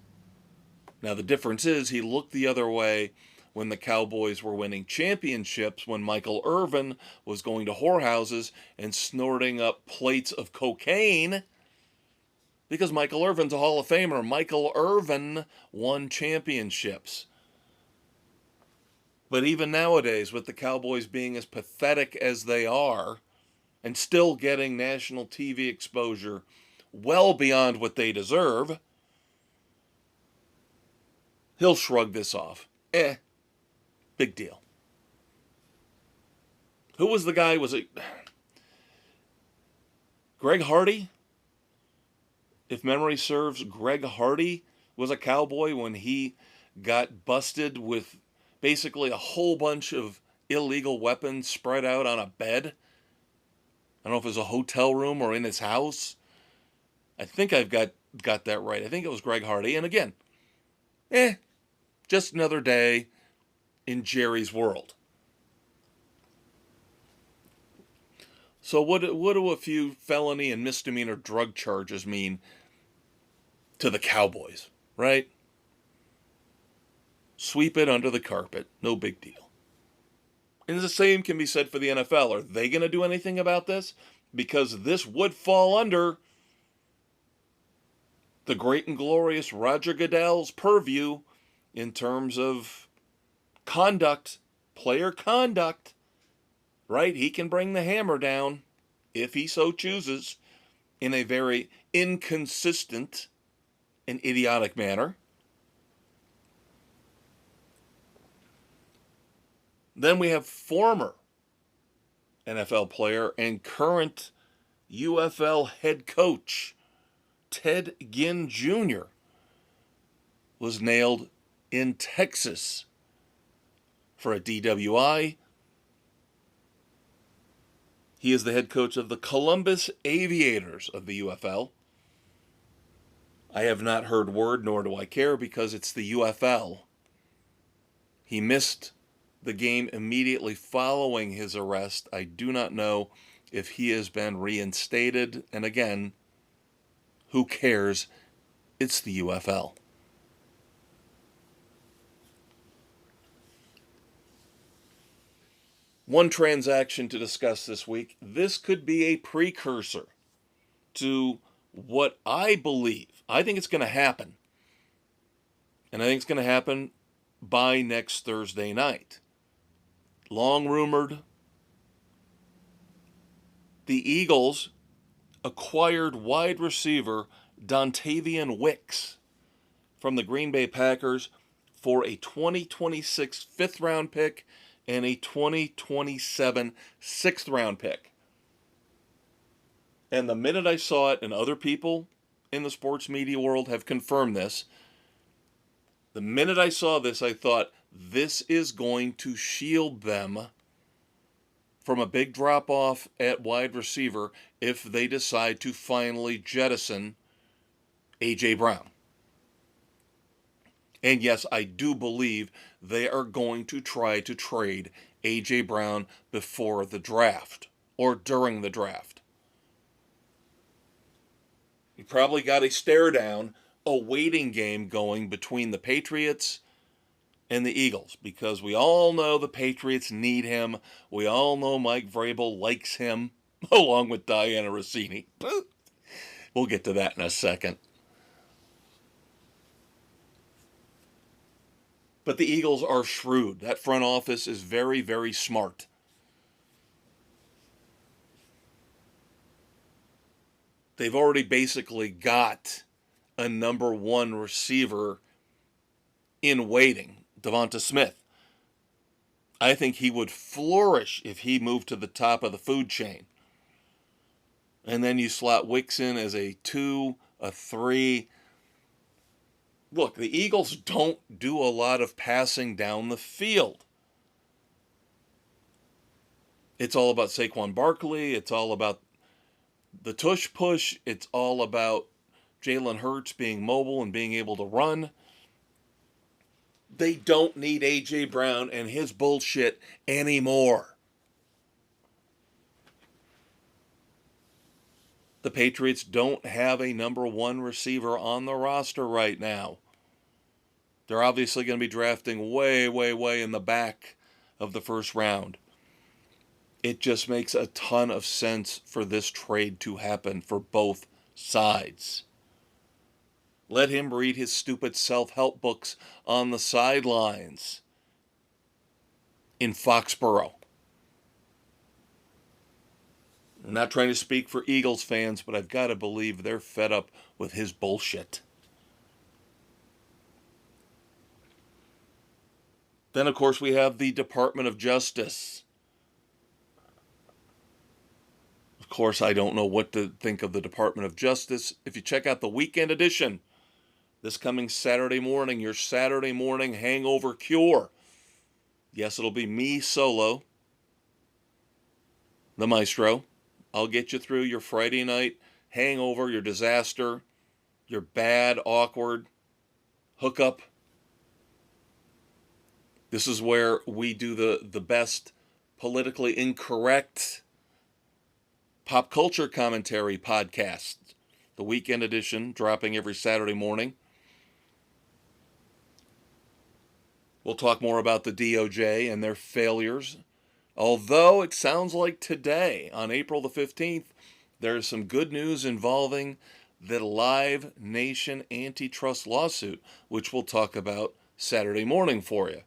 Now, the difference is he looked the other way when the Cowboys were winning championships, when Michael Irvin was going to whorehouses and snorting up plates of cocaine, because Michael Irvin's a Hall of Famer. Michael Irvin won championships. But even nowadays, with the Cowboys being as pathetic as they are, and still getting national TV exposure well beyond what they deserve, he'll shrug this off. Big deal. Who was the guy? Was it Greg Hardy? If memory serves, Greg Hardy was a cowboy when he got busted with basically a whole bunch of illegal weapons spread out on a bed. I don't know if it was a hotel room or in his house. I think I've got that right. I think it was Greg Hardy. And again, just another day in Jerry's world. So what do a few felony and misdemeanor drug charges mean to the Cowboys, right? Sweep it under the carpet. No big deal. And the same can be said for the NFL. Are they going to do anything about this? Because this would fall under the great and glorious Roger Goodell's purview in terms of conduct, player conduct, right? He can bring the hammer down, if he so chooses, in a very inconsistent and idiotic manner. Then we have former NFL player and current UFL head coach Ted Ginn Jr. was nailed in Texas for a DWI. He is the head coach of the Columbus Aviators of the UFL. I have not heard word, nor do I care, because it's the UFL. He missed the game immediately following his arrest. I do not know if he has been reinstated. And again, who cares? It's the UFL. One transaction to discuss this week. This could be a precursor to what I believe. I think it's going to happen. And I think it's going to happen by next Thursday night. Long rumored, the Eagles acquired wide receiver Dontavian Wicks from the Green Bay Packers for a 2026 fifth-round pick and a 2027 sixth-round pick. And the minute I saw it, and other people in the sports media world have confirmed this, the minute I saw this, I thought, this is going to shield them from a big drop-off at wide receiver if they decide to finally jettison A.J. Brown. And yes, I do believe they are going to try to trade A.J. Brown before the draft or during the draft. You probably got a stare down, a waiting game going between the Patriots and the Eagles, because we all know the Patriots need him. We all know Mike Vrabel likes him, along with Diana Rossini. We'll get to that in a second. But the Eagles are shrewd. That front office is very, very smart. They've already basically got a number one receiver in waiting, Devonta Smith. I think he would flourish if he moved to the top of the food chain. And then you slot Wicks in as a 2, a 3. Look, the Eagles don't do a lot of passing down the field. It's all about Saquon Barkley. It's all about the tush push. It's all about Jalen Hurts being mobile and being able to run. They don't need A.J. Brown and his bullshit anymore. The Patriots don't have a number one receiver on the roster right now. They're obviously going to be drafting way, way, way in the back of the first round. It just makes a ton of sense for this trade to happen for both sides. Let him read his stupid self-help books on the sidelines in Foxborough. I'm not trying to speak for Eagles fans, but I've got to believe they're fed up with his bullshit. Then, of course, we have the Department of Justice. Of course, I don't know what to think of the Department of Justice. If you check out the weekend edition, this coming Saturday morning, your Saturday morning hangover cure. Yes, it'll be me solo, the Maestro. I'll get you through your Friday night hangover, your disaster, your bad, awkward hookup. This is where we do the best politically incorrect pop culture commentary podcast. The weekend edition, dropping every Saturday morning. We'll talk more about the DOJ and their failures. Although it sounds like today, on April the 15th, there's some good news involving the Live Nation antitrust lawsuit, which we'll talk about Saturday morning for you.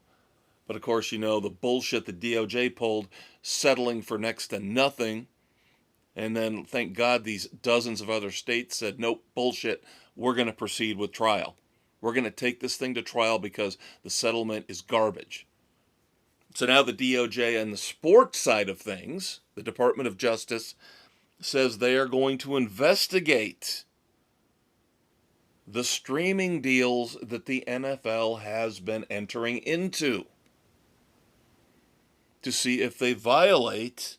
But of course, you know the bullshit the DOJ pulled, settling for next to nothing. And then, thank God, these dozens of other states said, nope, bullshit, we're going to proceed with trial. We're going to take this thing to trial because the settlement is garbage. So now the DOJ and the sports side of things, the Department of Justice, says they are going to investigate the streaming deals that the NFL has been entering into to see if they violate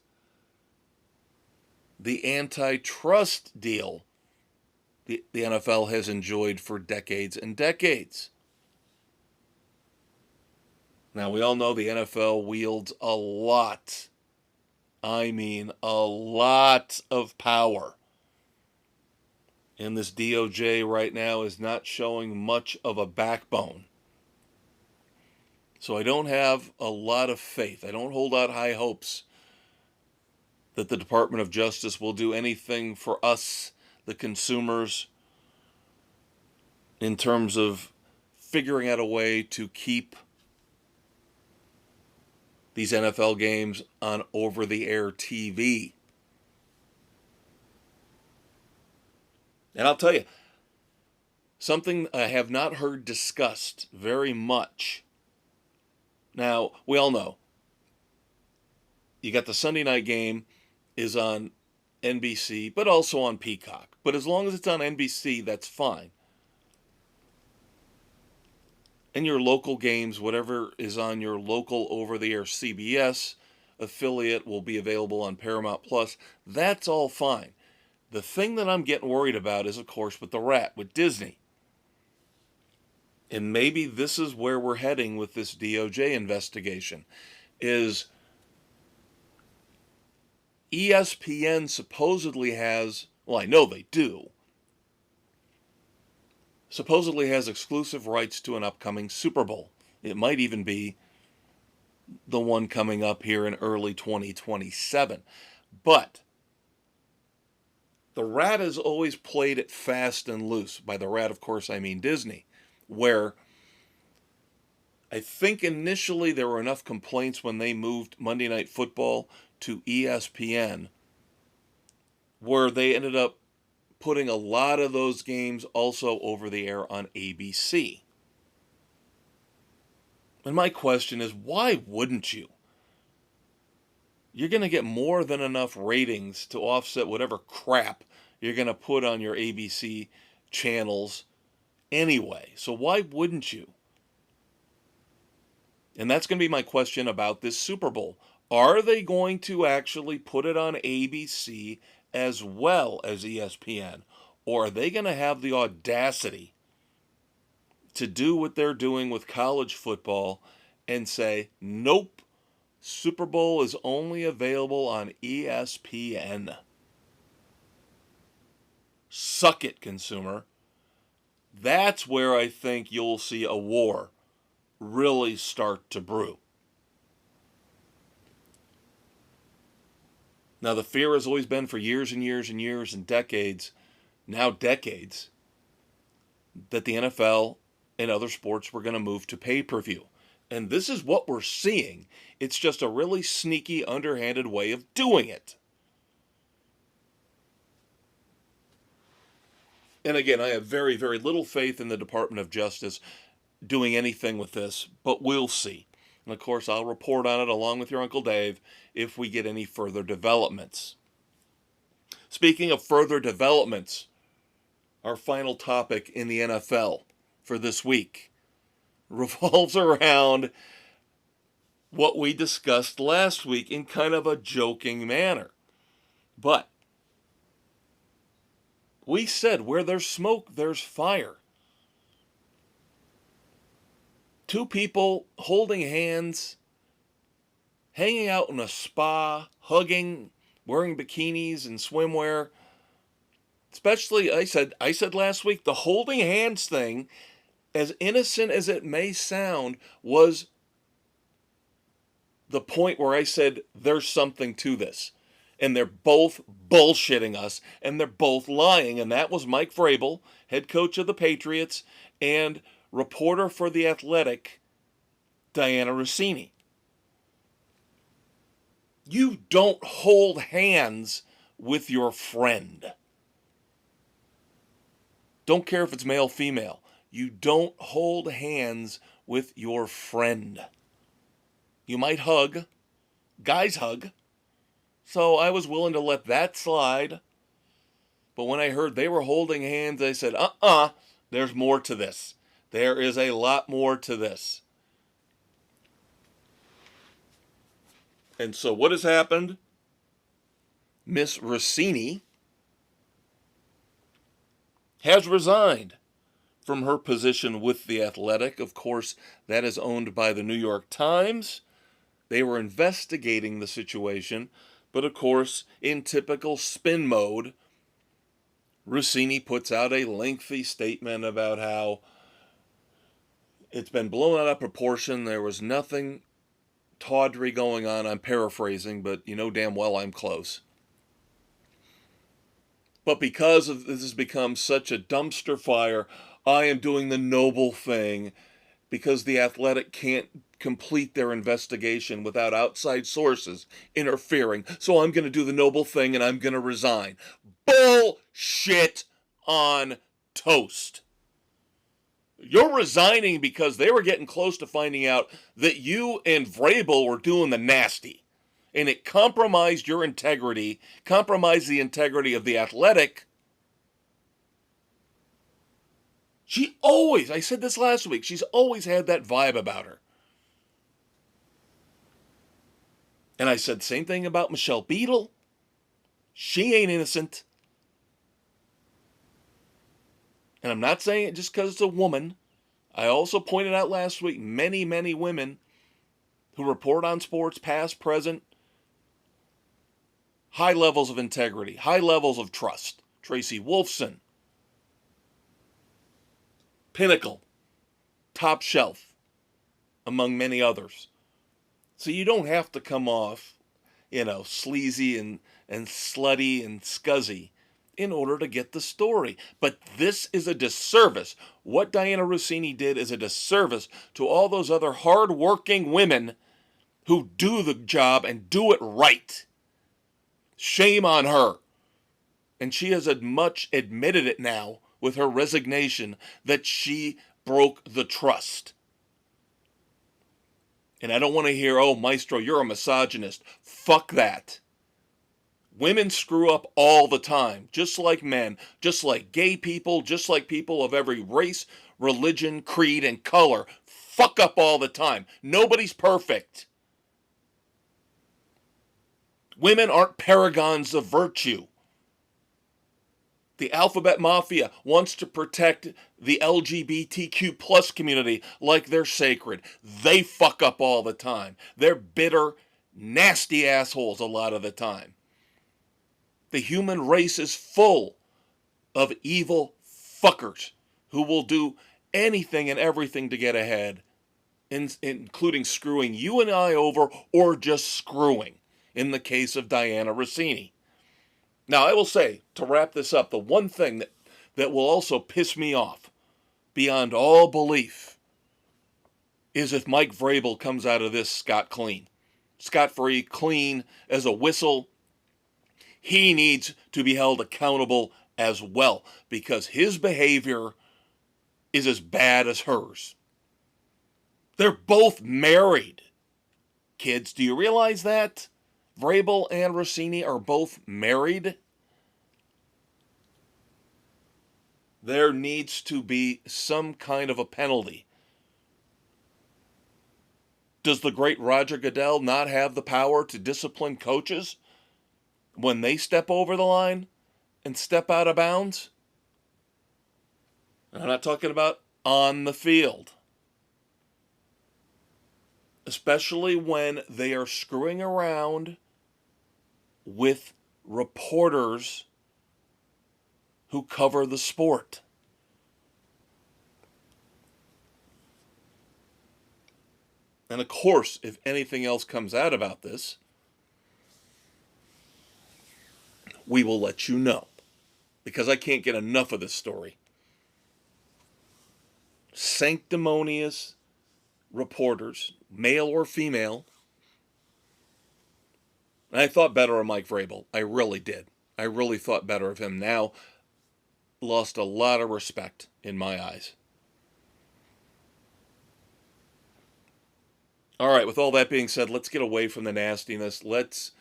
the antitrust deal the NFL has enjoyed for decades and decades. Now, we all know the NFL wields a lot, I mean a lot of power. And this DOJ right now is not showing much of a backbone. So I don't have a lot of faith. I don't hold out high hopes that the Department of Justice will do anything for us, the consumers, in terms of figuring out a way to keep these NFL games on over-the-air TV. And I'll tell you, something I have not heard discussed very much. Now, we all know, you got the Sunday night game is on NBC, but also on Peacock. But as long as it's on NBC, that's fine. And your local games, whatever is on your local over-the-air CBS affiliate, will be available on Paramount Plus. That's all fine. The thing that I'm getting worried about is, of course, with the rat, with Disney. And maybe this is where we're heading with this DOJ investigation, is ESPN supposedly has, well, I know they do, supposedly has exclusive rights to an upcoming Super Bowl. It might even be the one coming up here in early 2027. But the rat has always played it fast and loose. By the rat, of course, I mean Disney, where I think initially there were enough complaints when they moved Monday Night Football to ESPN, where they ended up putting a lot of those games also over the air on ABC. And my question is, why wouldn't you? You're going to get more than enough ratings to offset whatever crap you're going to put on your ABC channels anyway. So why wouldn't you? And that's going to be my question about this Super Bowl. Are they going to actually put it on ABC as well as ESPN? Or are they going to have the audacity to do what they're doing with college football and say, nope, Super Bowl is only available on ESPN? Suck it, consumer. That's where I think you'll see a war really start to brew. Now, the fear has always been for years and years and years and decades, now decades, that the NFL and other sports were going to move to pay-per-view. And this is what we're seeing. It's just a really sneaky, underhanded way of doing it. And again, I have very, very little faith in the Department of Justice doing anything with this, but we'll see. And of course, I'll report on it along with your Uncle Dave if we get any further developments. Speaking of further developments, our final topic in the NFL for this week revolves around what we discussed last week in kind of a joking manner. But we said where there's smoke, there's fire. Two people holding hands, hanging out in a spa, hugging, wearing bikinis and swimwear. Especially, I said last week, the holding hands thing, as innocent as it may sound, was the point where I said there's something to this. And they're both bullshitting us, and they're both lying. And that was Mike Vrabel, head coach of the Patriots, and reporter for The Athletic, Diana Rossini. You don't hold hands with your friend. Don't care if it's male, female. You don't hold hands with your friend. You might hug. Guys hug. So I was willing to let that slide. But when I heard they were holding hands, I said, there's more to this. There is a lot more to this. And so what has happened? Miss Rossini has resigned from her position with The Athletic. Of course, that is owned by the New York Times. They were investigating the situation, but of course, in typical spin mode, Rossini puts out a lengthy statement about how it's been blown out of proportion. There was nothing tawdry going on. I'm paraphrasing, but you know damn well I'm close. But because this has become such a dumpster fire, I am doing the noble thing because The Athletic can't complete their investigation without outside sources interfering. So I'm going to do the noble thing and I'm going to resign. Bullshit on toast. You're resigning because they were getting close to finding out that you and Vrabel were doing the nasty. And it compromised your integrity, compromised the integrity of The Athletic. She always, I said this last week, she's always had that vibe about her. And I said the same thing about Michelle Beadle. She ain't innocent. And I'm not saying it just because it's a woman. I also pointed out last week many, many women who report on sports, past, present, high levels of integrity, high levels of trust. Tracy Wolfson, Pinnacle, Top Shelf, among many others. So you don't have to come off, sleazy and slutty and scuzzy in order to get the story. But this is a disservice. What Diana Rossini did is a disservice to all those other hard-working women who do the job and do it right. Shame on her. And she has much admitted it now with her resignation that she broke the trust. And I don't want to hear, oh, Maestro, you're a misogynist. Fuck that. Women screw up all the time, just like men, just like gay people, just like people of every race, religion, creed, and color. Fuck up all the time. Nobody's perfect. Women aren't paragons of virtue. The alphabet mafia wants to protect the LGBTQ plus community like they're sacred. They fuck up all the time. They're bitter, nasty assholes a lot of the time. The human race is full of evil fuckers who will do anything and everything to get ahead, including screwing you and I over or just screwing, in the case of Diana Rossini. Now, I will say, to wrap this up, the one thing that will also piss me off beyond all belief is if Mike Vrabel comes out of this scot-free, clean as a whistle. He needs to be held accountable as well, because his behavior is as bad as hers. They're both married. Kids, do you realize that? Vrabel and Rossini are both married. There needs to be some kind of a penalty. Does the great Roger Goodell not have the power to discipline coaches when they step over the line and step out of bounds? I'm not talking about on the field. Especially when they are screwing around with reporters who cover the sport. And of course, if anything else comes out about this, we will let you know, because I can't get enough of this story. Sanctimonious reporters, male or female. And I thought better of Mike Vrabel. I really did. I really thought better of him. Now, lost a lot of respect in my eyes. All right, with all that being said, let's get away from the nastiness. Let's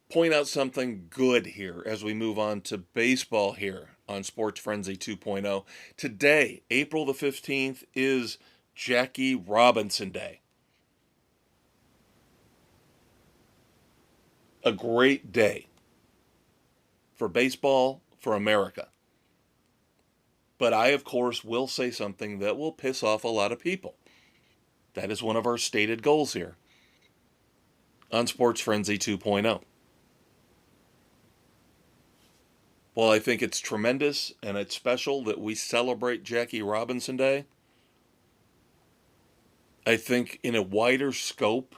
point out something good here as we move on to baseball here on Sports Frenzy 2.0. Today, April the 15th, is Jackie Robinson Day. A great day for baseball, for America. But I, of course, will say something that will piss off a lot of people. That is one of our stated goals here on Sports Frenzy 2.0. While I think it's tremendous and it's special that we celebrate Jackie Robinson Day, I think in a wider scope,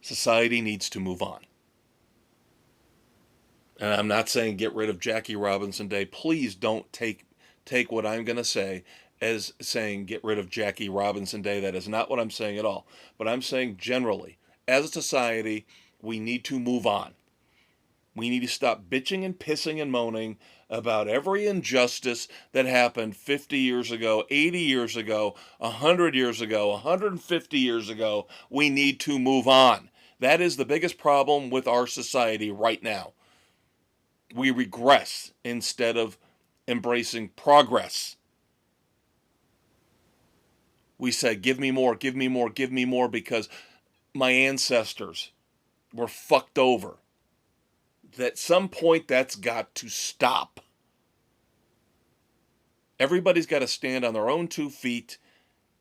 society needs to move on. And I'm not saying get rid of Jackie Robinson Day. Please don't take what I'm going to say as saying get rid of Jackie Robinson Day. That is not what I'm saying at all. But I'm saying generally, as a society, we need to move on. We need to stop bitching and pissing and moaning about every injustice that happened 50 years ago, 80 years ago, 100 years ago, 150 years ago. We need to move on. That is the biggest problem with our society right now. We regress instead of embracing progress. We say, give me more, give me more, give me more, because my ancestors were fucked over. At some point, that's got to stop. Everybody's got to stand on their own 2 feet,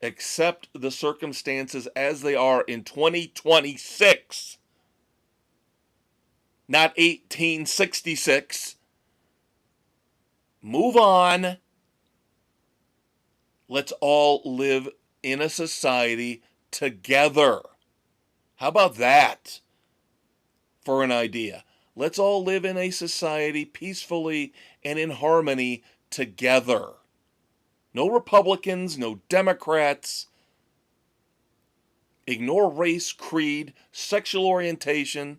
accept the circumstances as they are in 2026. Not 1866. Move on. Let's all live in a society together. How about that for an idea? Let's all live in a society peacefully and in harmony together. No Republicans, no Democrats. Ignore race, creed, sexual orientation,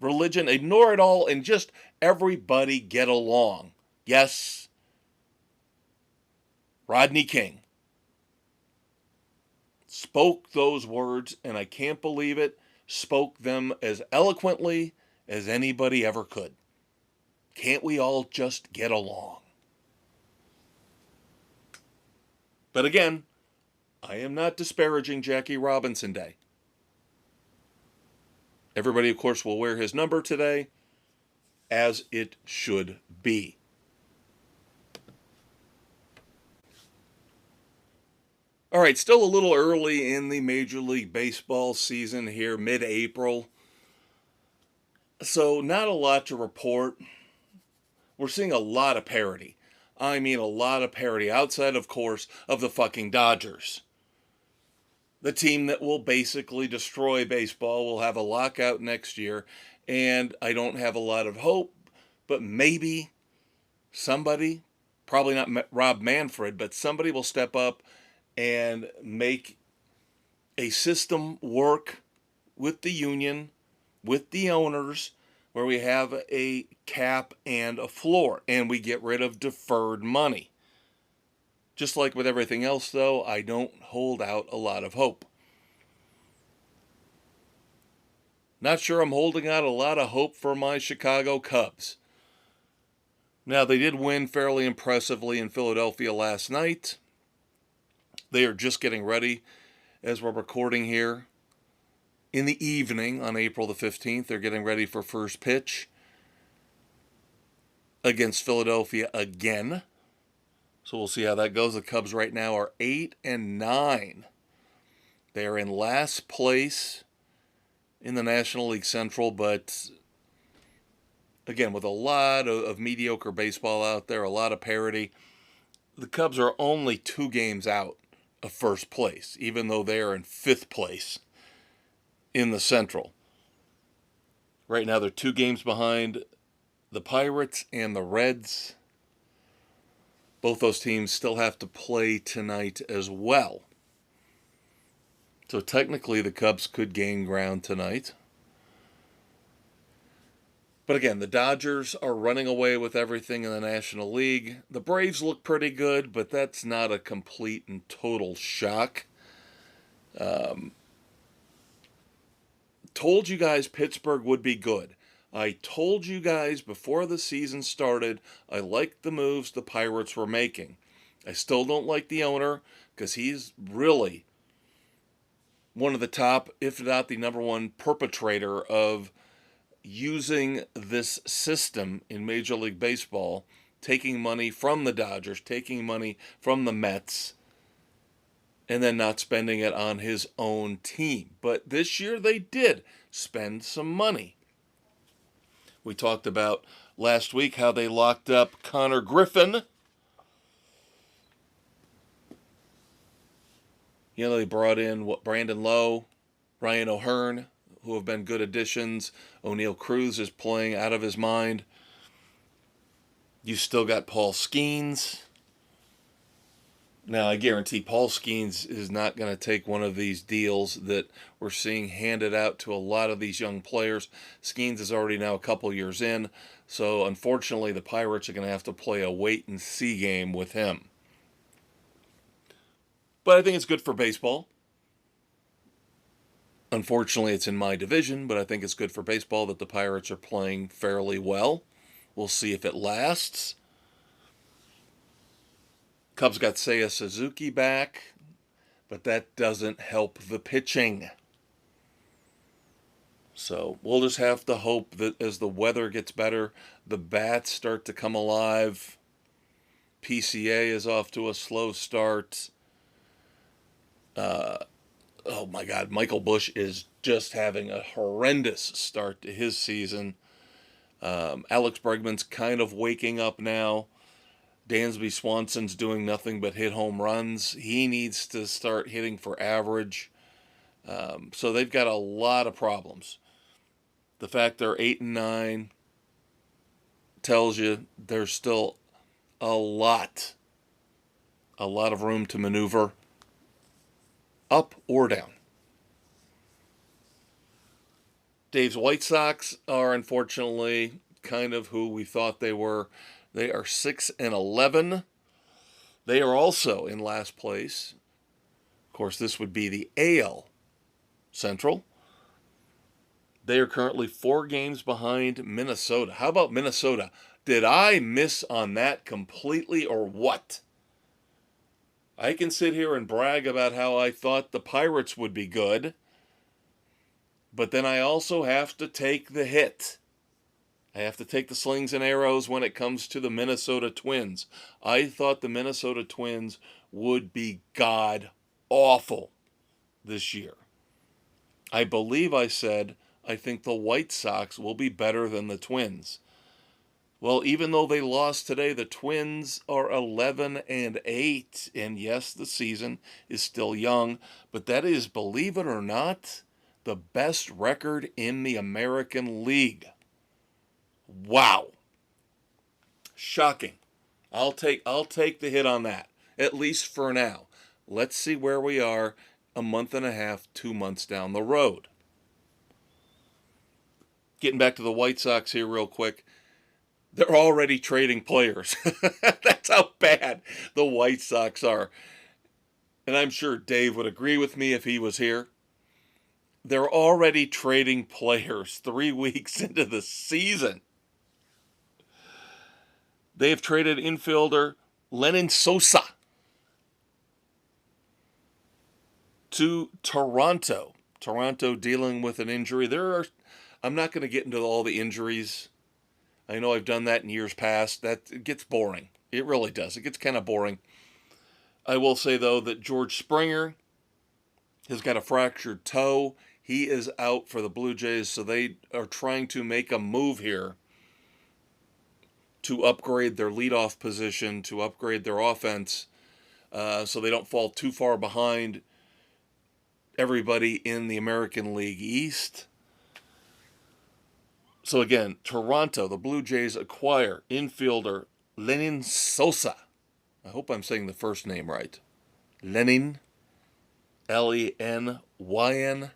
religion. Ignore it all and just everybody get along. Yes, Rodney King spoke those words, and I can't believe it, spoke them as eloquently as anybody ever could. Can't we all just get along? But again, I am not disparaging Jackie Robinson Day. Everybody, of course, will wear his number today, as it should be. All right, still a little early in the Major League Baseball season here, mid-April. So not a lot to report. We're seeing a lot of parity. I mean a lot of parity outside, of course, of the fucking Dodgers. The team that will basically destroy baseball will have a lockout next year, and I don't have a lot of hope, but maybe somebody, probably not Rob Manfred, but somebody will step up and make a system work with the union, with the owners, where we have a cap and a floor, and we get rid of deferred money. Just like with everything else, though, I don't hold out a lot of hope. Not sure I'm holding out a lot of hope for my Chicago Cubs. Now, they did win fairly impressively in Philadelphia last night. They are just getting ready as we're recording here. In the evening on April the 15th, they're getting ready for first pitch against Philadelphia again. So we'll see how that goes. The Cubs right now are 8-9. They are in last place in the National League Central, but again, with a lot of mediocre baseball out there, a lot of parity, the Cubs are only 2 games out of first place, even though they are in 5th place in the Central. Right now, they're 2 games behind the Pirates and the Reds. Both those teams still have to play tonight as well. So technically, the Cubs could gain ground tonight. But again, the Dodgers are running away with everything in the National League. The Braves look pretty good, but that's not a complete and total shock. Told you guys Pittsburgh would be good. I told you guys before the season started, I liked the moves the Pirates were making. I still don't like the owner because he's really one of the top, if not the number one perpetrator of using this system in Major League Baseball, taking money from the Dodgers, taking money from the Mets, and then not spending it on his own team. But this year they did spend some money. We talked about last week how they locked up Connor Griffin. You know, they brought in Brandon Lowe, Ryan O'Hearn, who have been good additions. O'Neal Cruz is playing out of his mind. You still got Paul Skeens. Now, I guarantee Paul Skeens is not going to take one of these deals that we're seeing handed out to a lot of these young players. Skeens is already now a couple years in, so unfortunately the Pirates are going to have to play a wait-and-see game with him. But I think it's good for baseball. Unfortunately, it's in my division, but I think it's good for baseball that the Pirates are playing fairly well. We'll see if it lasts. Cubs got Seiya Suzuki back, but that doesn't help the pitching. So we'll just have to hope that as the weather gets better, the bats start to come alive. PCA is off to a slow start. Oh my God, Michael Busch is just having a horrendous start to his season. Alex Bregman's kind of waking up now. Dansby Swanson's doing nothing but hit home runs. He needs to start hitting for average. So they've got a lot of problems. The fact they're 8-9 tells you there's still a lot of room to maneuver up or down. Dave's White Sox are unfortunately kind of who we thought they were. They are 6-11. They are also in last place. Of course, this would be the AL Central. They are currently 4 games behind Minnesota. How about Minnesota? Did I miss on that completely or what? I can sit here and brag about how I thought the Pirates would be good, but then I also have to take the hit. I have to take the slings and arrows when it comes to the Minnesota Twins. I thought the Minnesota Twins would be god-awful this year. I believe I said I think the White Sox will be better than the Twins. Well, even though they lost today, the Twins are 11-8, and yes, the season is still young, but that is, believe it or not, the best record in the American League. Wow. Shocking. I'll take the hit on that, at least for now. Let's see where we are a month and a half, 2 months down the road. getting back to the White Sox here real quick, they're already trading players. That's how bad the White Sox are. And I'm sure Dave would agree with me if he was here. They're already trading players 3 weeks into the season. They have traded infielder Lenyn Sosa to Toronto. Toronto dealing with an injury. I'm not going to get into all the injuries. I know I've done that in years past. It gets boring. It really does. It gets kind of boring. I will say, though, that George Springer has got a fractured toe. He is out for the Blue Jays, so they are trying to make a move here to upgrade their leadoff position, to upgrade their offense, so they don't fall too far behind everybody in the American League East. So again, Toronto, the Blue Jays acquire infielder Lenyn Sosa. I hope I'm saying the first name right. Lenyn, Lenyn.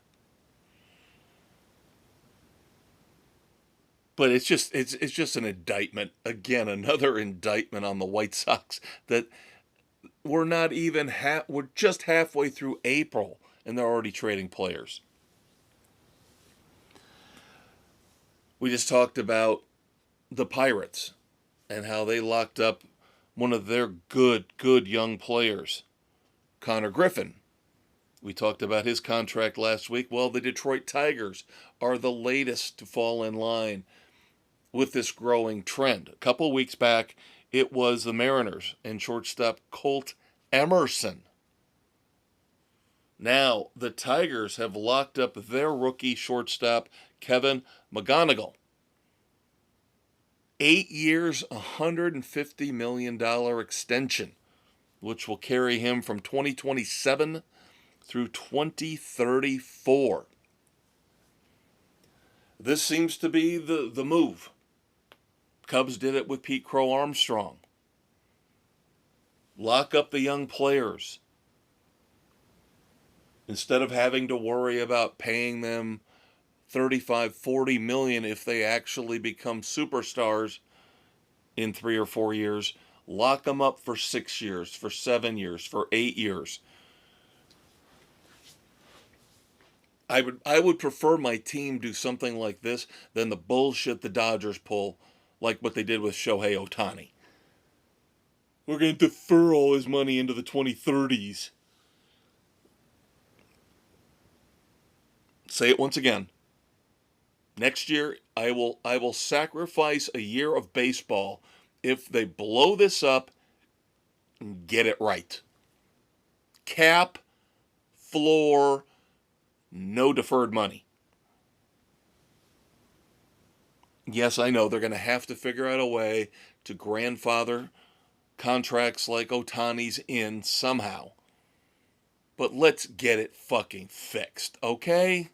But it's just an indictment. Again, another indictment on the White Sox that we're not even we're just halfway through April and they're already trading players. We just talked about the Pirates and how they locked up one of their good young players, Connor Griffin. We talked about his contract last week. Well, the Detroit Tigers are the latest to fall in line with this growing trend. A couple weeks back, it was the Mariners and shortstop Colt Emerson. Now, the Tigers have locked up their rookie shortstop, Kevin McGonigal. 8 years, $150 million extension, which will carry him from 2027 through 2034. This seems to be the move. Cubs did it with Pete Crow Armstrong. Lock up the young players. Instead of having to worry about paying them $35-40 million if they actually become superstars in 3 or 4 years, lock them up for 6 years, for 7 years, for 8 years. I would prefer my team do something like this than the bullshit the Dodgers pull, like what they did with Shohei Ohtani. We're going to defer all his money into the 2030s. Say it once again. Next year, I will sacrifice a year of baseball if they blow this up and get it right. Cap, floor, no deferred money. Yes, I know they're going to have to figure out a way to grandfather contracts like Ohtani's in somehow. But let's get it fucking fixed, okay?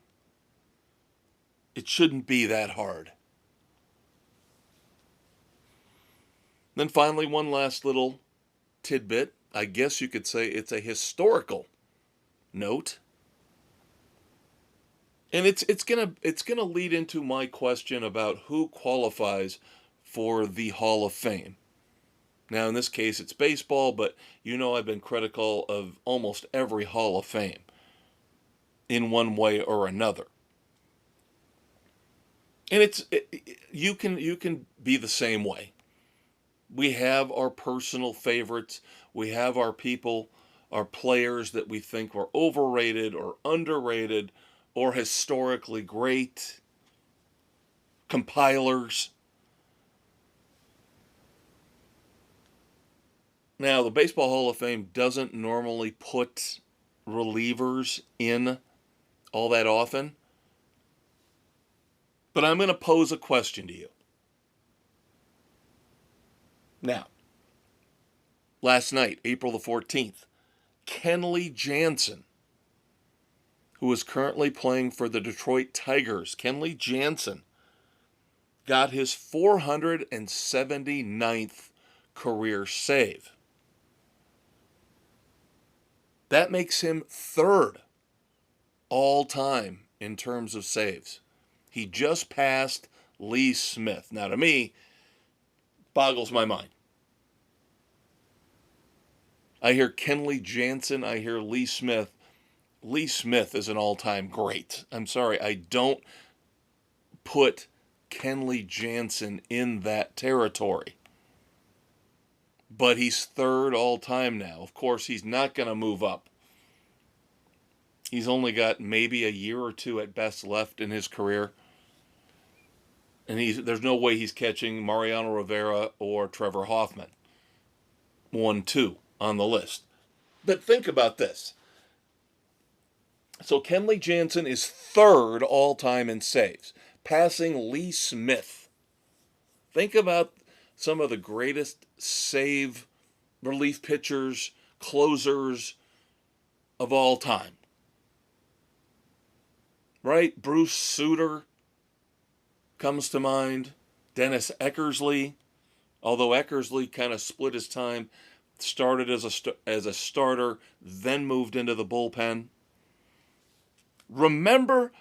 It shouldn't be that hard. Then finally, one last little tidbit. I guess you could say it's a historical note. And it's gonna lead into my question about who qualifies for the Hall of Fame. Now, in this case, it's baseball, but you know I've been critical of almost every Hall of Fame in one way or another. And you can be the same way. We have our personal favorites. We have our people, our players that we think were overrated or underrated or historically great, compilers. Now, the Baseball Hall of Fame doesn't normally put relievers in all that often, but I'm going to pose a question to you. Now, last night, April the 14th, Kenley Jansen, who is currently playing for the Detroit Tigers, Kenley Jansen, got his 479th career save. That makes him third all time in terms of saves. He just passed Lee Smith. Now, to me, boggles my mind. I hear Kenley, Jansen, I hear Lee Smith. Lee Smith is an all-time great. I'm sorry, I don't put Kenley Jansen in that territory. But he's third all-time now. Of course, he's not going to move up. He's only got maybe a year or two at best left in his career. And there's no way he's catching Mariano Rivera or Trevor Hoffman. 1-2 on the list. But think about this. So Kenley Jansen is third all-time in saves, passing Lee Smith. Think about some of the greatest save relief pitchers, closers of all time. Right? Bruce Sutter comes to mind. Dennis Eckersley, although Eckersley kind of split his time, started as a starter, then moved into the bullpen. Remember,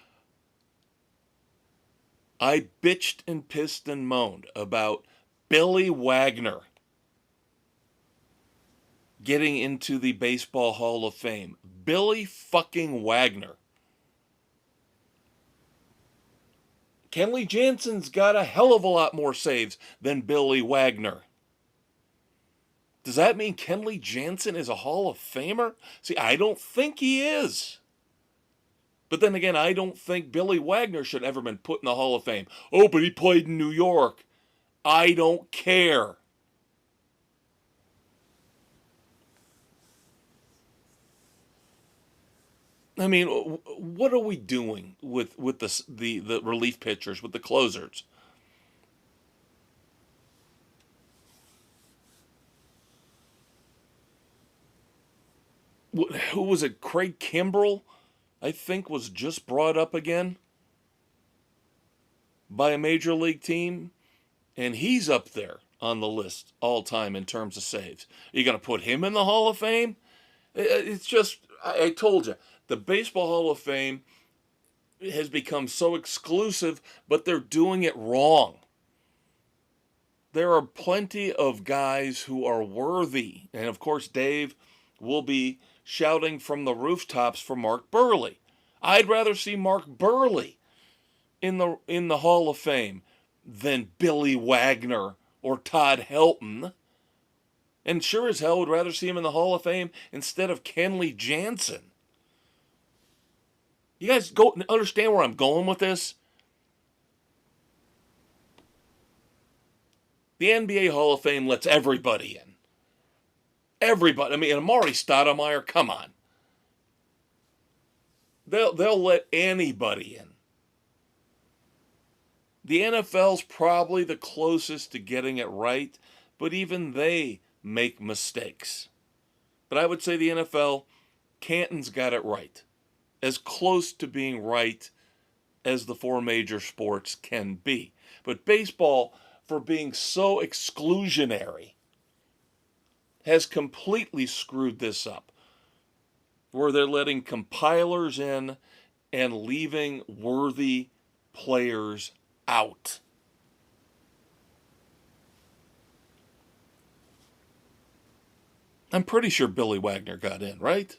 I bitched and pissed and moaned about Billy Wagner getting into the Baseball Hall of Fame. Billy fucking Wagner. Kenley Jansen's got a hell of a lot more saves than Billy Wagner. Does that mean Kenley Jansen is a Hall of Famer? See, I don't think he is. But then again, I don't think Billy Wagner should ever been put in the Hall of Fame. Oh, but he played in New York. I don't care. I mean, what are we doing with the relief pitchers, with the closers? Who was it? Craig Kimbrell, I think, was just brought up again by a major league team, and he's up there on the list all time in terms of saves. Are you going to put him in the Hall of Fame? It's just, I told you, the Baseball Hall of Fame has become so exclusive, but they're doing it wrong. There are plenty of guys who are worthy, and of course Dave will be shouting from the rooftops for Mark Burley. I'd rather see Mark Burley in the Hall of Fame than Billy Wagner or Todd Helton. And sure as hell would rather see him in the Hall of Fame instead of Kenley Jansen. You guys understand where I'm going with this? The NBA Hall of Fame lets everybody in. Everybody. I mean, Amari Stoudemire, come on. They'll let anybody in. The NFL's probably the closest to getting it right, but even they make mistakes. But I would say the NFL, Canton's got it right. As close to being right as the four major sports can be. But baseball, for being so exclusionary, has completely screwed this up, where they're letting compilers in and leaving worthy players out. I'm pretty sure Billy Wagner got in, right?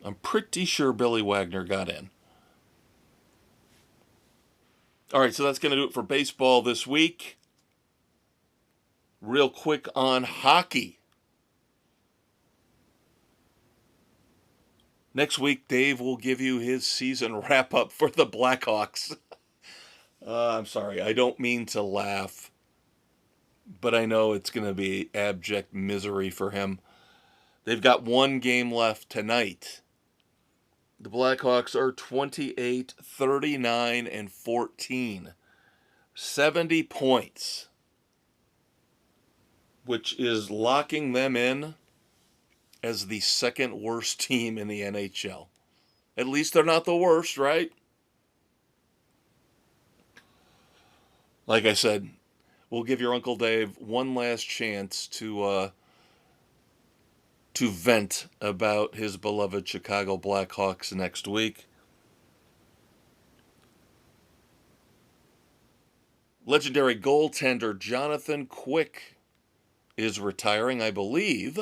I'm pretty sure Billy Wagner got in. All right, so that's going to do it for baseball this week. Real quick on hockey. Next week, Dave will give you his season wrap-up for the Blackhawks. I'm sorry, I don't mean to laugh, but I know it's going to be abject misery for him. They've got one game left tonight. The Blackhawks are 28, 39, and 14. 70 points, which is locking them in as the second worst team in the NHL. At least they're not the worst, right? Like I said, we'll give your Uncle Dave one last chance to vent about his beloved Chicago Blackhawks next week. Legendary goaltender Jonathan Quick is retiring, I believe.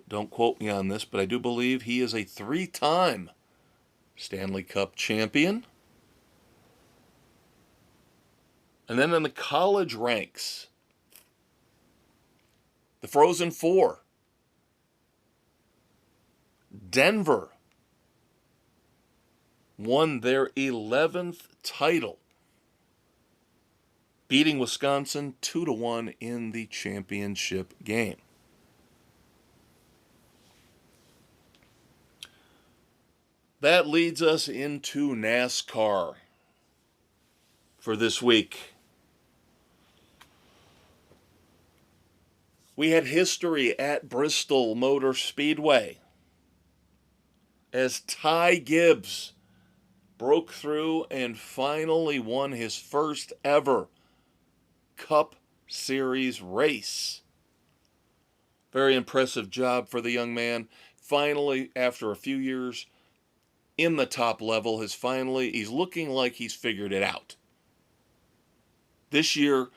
Don't quote me on this, but I do believe he is a 3-time Stanley Cup champion. And then in the college ranks, the Frozen Four, Denver won their 11th title, beating Wisconsin 2-1 in the championship game. That leads us into NASCAR for this week. We had history at Bristol Motor Speedway as Ty Gibbs broke through and finally won his first ever Cup Series race. Very impressive job for the young man. Finally, after a few years in the top level, he's looking like he's figured it out. This year,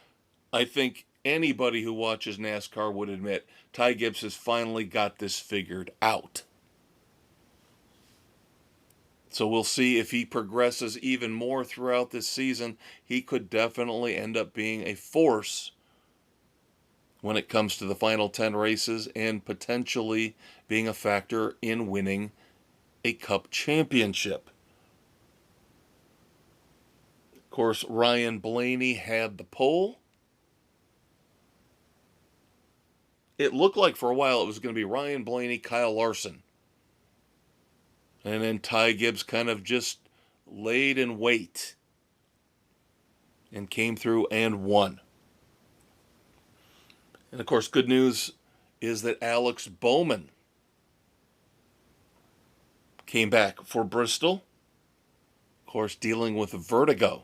I think anybody who watches NASCAR would admit Ty Gibbs has finally got this figured out. So we'll see if he progresses even more throughout this season. He could definitely end up being a force when it comes to the final 10 races and potentially being a factor in winning a Cup championship. Of course, Ryan Blaney had the pole. It looked like for a while it was going to be Ryan Blaney, Kyle Larson. And then Ty Gibbs kind of just laid in wait and came through and won. And of course, good news is that Alex Bowman came back for Bristol. Of course, dealing with vertigo.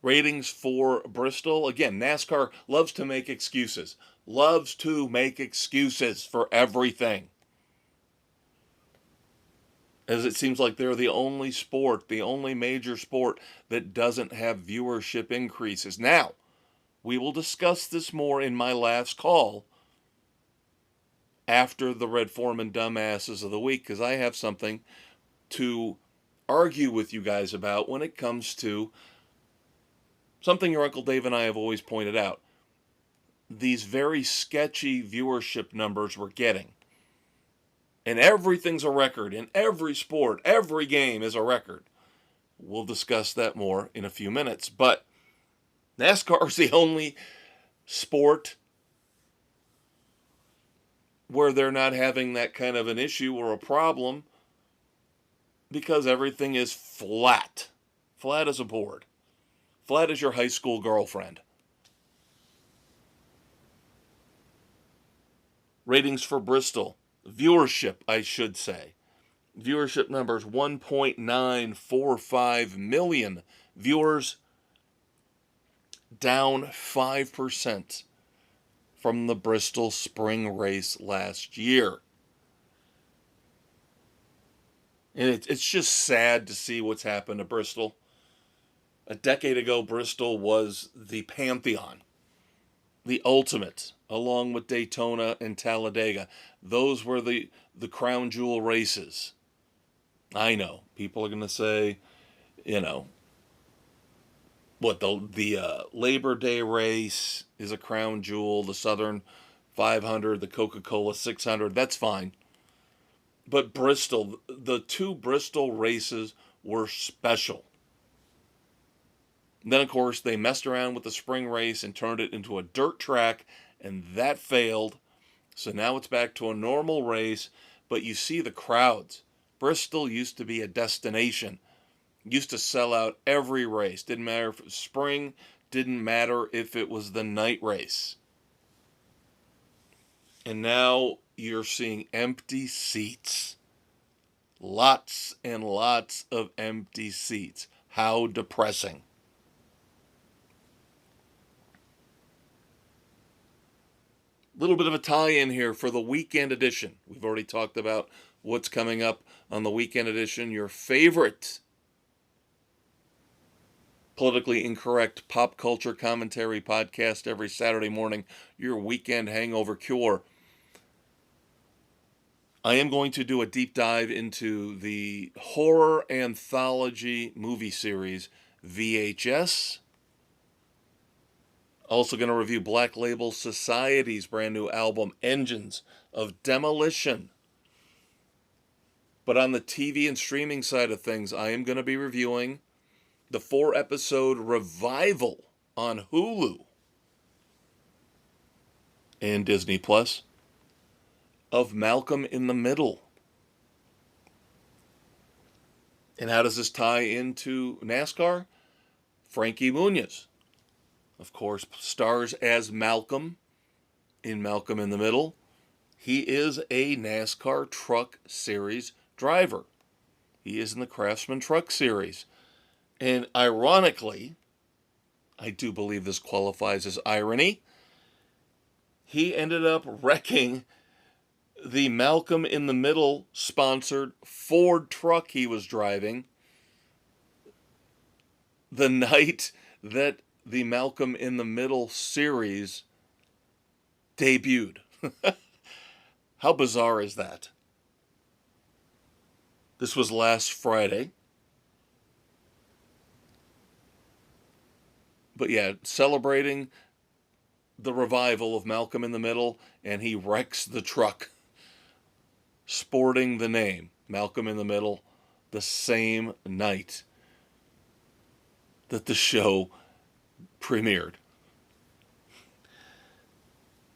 Ratings for Bristol. Again, NASCAR loves to make excuses. Loves to make excuses for everything. As it seems like they're the only sport, the only major sport that doesn't have viewership increases. Now, we will discuss this more in my last call after the Red Foreman Dumbasses of the Week, because I have something to argue with you guys about when it comes to something your Uncle Dave and I have always pointed out. These very sketchy viewership numbers we're getting. And everything's a record. In every sport, every game is a record. We'll discuss that more in a few minutes. But NASCAR is the only sport where they're not having that kind of an issue or a problem because everything is flat. Flat as a board. Flat as your high school girlfriend. Ratings for Bristol. Viewership, I should say. Viewership numbers 1.945 million viewers, down 5% from the Bristol spring race last year. And it's just sad to see what's happened to Bristol. A decade ago, Bristol was the pantheon, the ultimate, along with Daytona and Talladega. Those were the crown jewel races. I know, people are going to say, what, the Labor Day race is a crown jewel, the Southern 500, the Coca-Cola 600, that's fine. But Bristol, the two Bristol races were special. Then, of course, they messed around with the spring race and turned it into a dirt track, and that failed. So now it's back to a normal race, but you see the crowds. Bristol used to be a destination. Used to sell out every race. Didn't matter if it was spring, didn't matter if it was the night race. And now you're seeing empty seats. Lots and lots of empty seats. How depressing. Little bit of a tie-in here for the weekend edition. We've already talked about what's coming up on the weekend edition, your favorite politically incorrect pop culture commentary podcast every Saturday morning, your weekend hangover cure. I am going to do a deep dive into the horror anthology movie series VHS. Also going to review Black Label Society's brand new album, Engines of Demolition. But on the TV and streaming side of things, I am going to be reviewing the 4-episode revival on Hulu and Disney Plus of Malcolm in the Middle. And how does this tie into NASCAR? Frankie Muniz, of course, stars as Malcolm in Malcolm in the Middle. He is a NASCAR Truck Series driver. He is in the Craftsman Truck Series. And ironically, I do believe this qualifies as irony, he ended up wrecking the Malcolm in the Middle sponsored Ford truck he was driving the night that the Malcolm in the Middle series debuted. How bizarre is that? This was last Friday. But yeah, celebrating the revival of Malcolm in the Middle, and he wrecks the truck sporting the name Malcolm in the Middle the same night that the show premiered.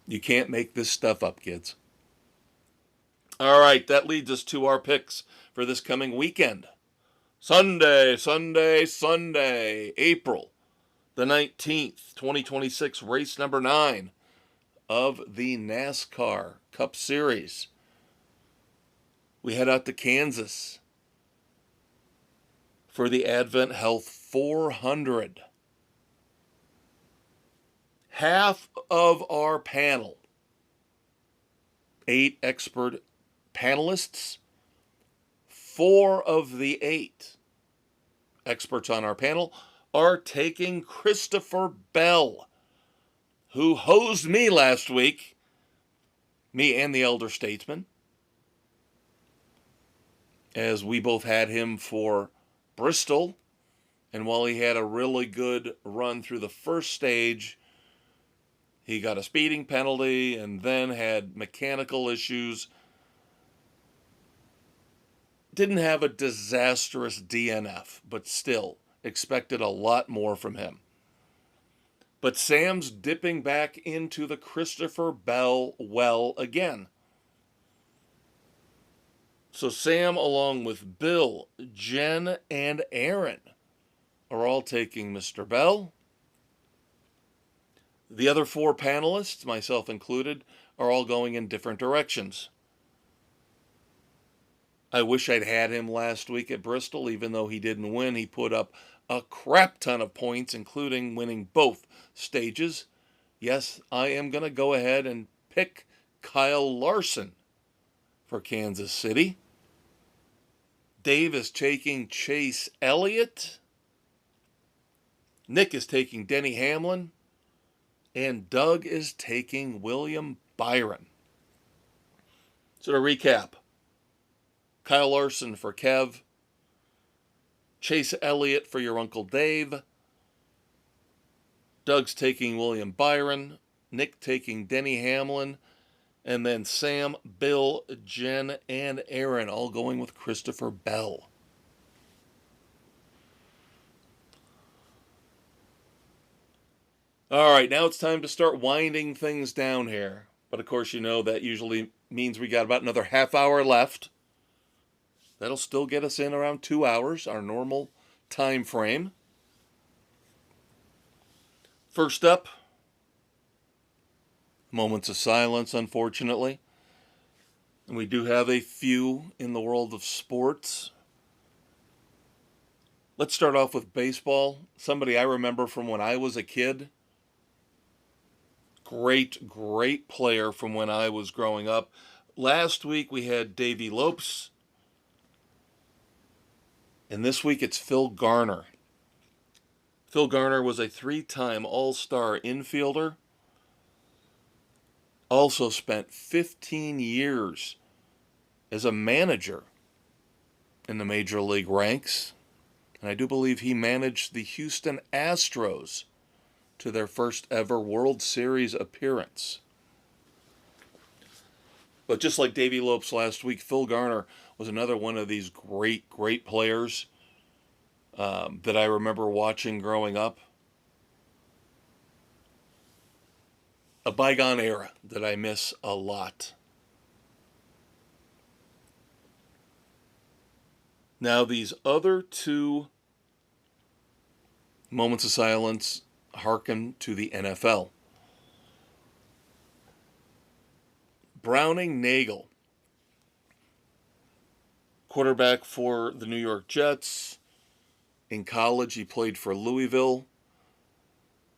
You can't make this stuff up, kids. All right, that leads us to our picks for this coming weekend. Sunday, April the 19th, 2026, race number 9 of the NASCAR Cup Series. We head out to Kansas for the Advent Health 400. Half of our panel, 8 expert panelists, 4 of the 8 experts on our panel are taking Christopher Bell, who hosed me last week, me and the elder statesman, as we both had him for Bristol. And while he had a really good run through the first stage, he got a speeding penalty and then had mechanical issues. Didn't have a disastrous DNF, but still expected a lot more from him. But Sam's dipping back into the Christopher Bell well again. So Sam, along with Bill, Jen, and Aaron, are all taking Mr. Bell. The other 4 panelists, myself included, are all going in different directions. I wish I'd had him last week at Bristol. Even though he didn't win, he put up a crap ton of points, including winning both stages. Yes, I am going to go ahead and pick Kyle Larson for Kansas City. Dave is taking Chase Elliott. Nick is taking Denny Hamlin. And Doug is taking William Byron. So to recap, Kyle Larson for Kev, Chase Elliott for your Uncle Dave, Doug's taking William Byron, Nick taking Denny Hamlin, and then Sam, Bill, Jen, and Aaron all going with Christopher Bell. All right, now it's time to start winding things down here. But of course, you know that usually means we got about another half hour left. That'll still get us in around 2 hours, our normal time frame. First up, moments of silence, unfortunately. And we do have a few in the world of sports. Let's start off with baseball. Somebody I remember from when I was a kid. Great player from when I was growing up. last week we had Davey Lopes, and this week it's Phil Garner. Phil Garner was a 3-time All-Star infielder. Also spent 15 years as a manager in the major league ranks. And I do believe he managed the Houston Astros to their first ever World Series appearance. But just like Davey Lopes last week, Phil Garner was another one of these great players that I remember watching growing up. A bygone era that I miss a lot. Now, these other two moments of silence hearken to the NFL. Browning Nagel, quarterback for the New York Jets. In college, he played for Louisville.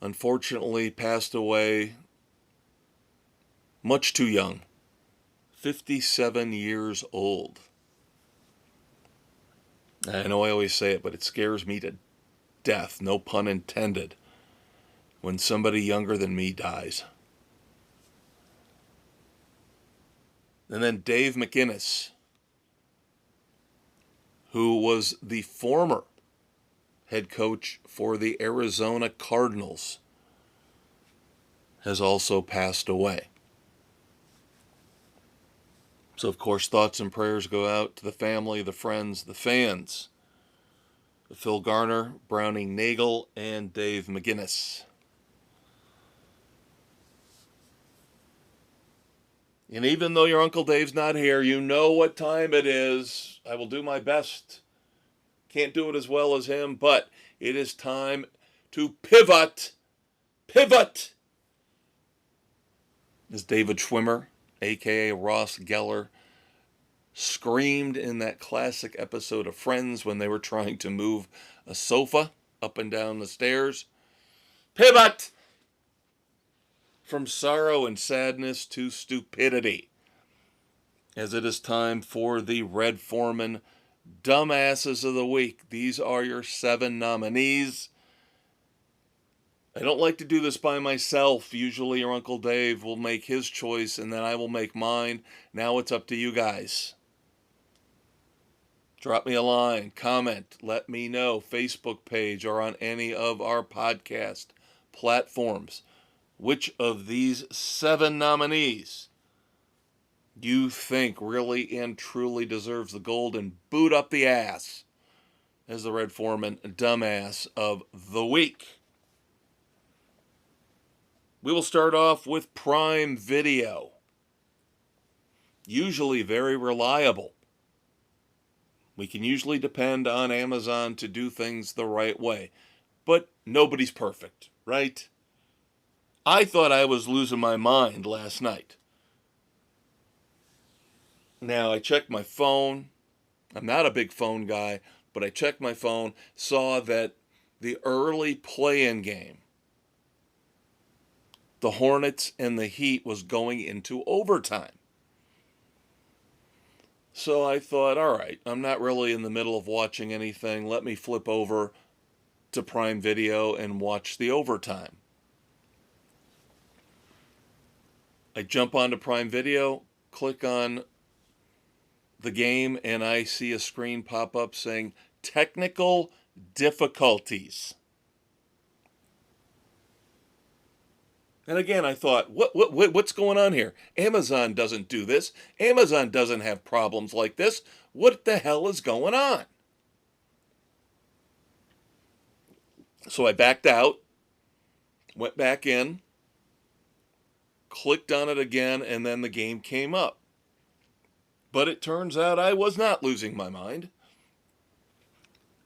Unfortunately, passed away much too young, 57 years old. I know I always say it, but it scares me to death, no pun intended, when somebody younger than me dies. And then Dave McInnes, who was the former head coach for the Arizona Cardinals, has also passed away. So, of course, thoughts and prayers go out to the family, the friends, the fans of Phil Garner, Browning Nagel, and Dave McInnes. And even though your Uncle Dave's not here, you know what time it is. I will do my best. Can't do it as well as him, but it is time to pivot. Pivot! As David Schwimmer, a.k.a. Ross Geller, screamed in that classic episode of Friends when they were trying to move a sofa up and down the stairs. Pivot! From sorrow and sadness to stupidity. As it is time for the Red Foreman Dumbasses of the Week. These are your 7 nominees. I don't like to do this by myself. Usually your Uncle Dave will make his choice and then I will make mine. Now it's up to you guys. Drop me a line, comment, let me know, Facebook page or on any of our podcast platforms. Which of these 7 nominees you think really and truly deserves the golden boot up the ass as the Red Foreman Dumbass of the Week? We will start off with Prime Video. Usually very reliable. We can usually depend on Amazon to do things the right way. But nobody's perfect, right? I thought I was losing my mind last night. Now, I checked my phone. I'm not a big phone guy, but I checked my phone, saw that the early play-in game, the Hornets and the Heat, was going into overtime. So I thought, all right, I'm not really in the middle of watching anything. Let me flip over to Prime Video and watch the overtime. I jump onto Prime Video, click on the game, and I see a screen pop up saying technical difficulties. And again, I thought, what's going on here? Amazon doesn't do this. Amazon doesn't have problems like this. What the hell is going on? So I backed out, went back in, clicked on it again, and then the game came up. But it turns out I was not losing my mind,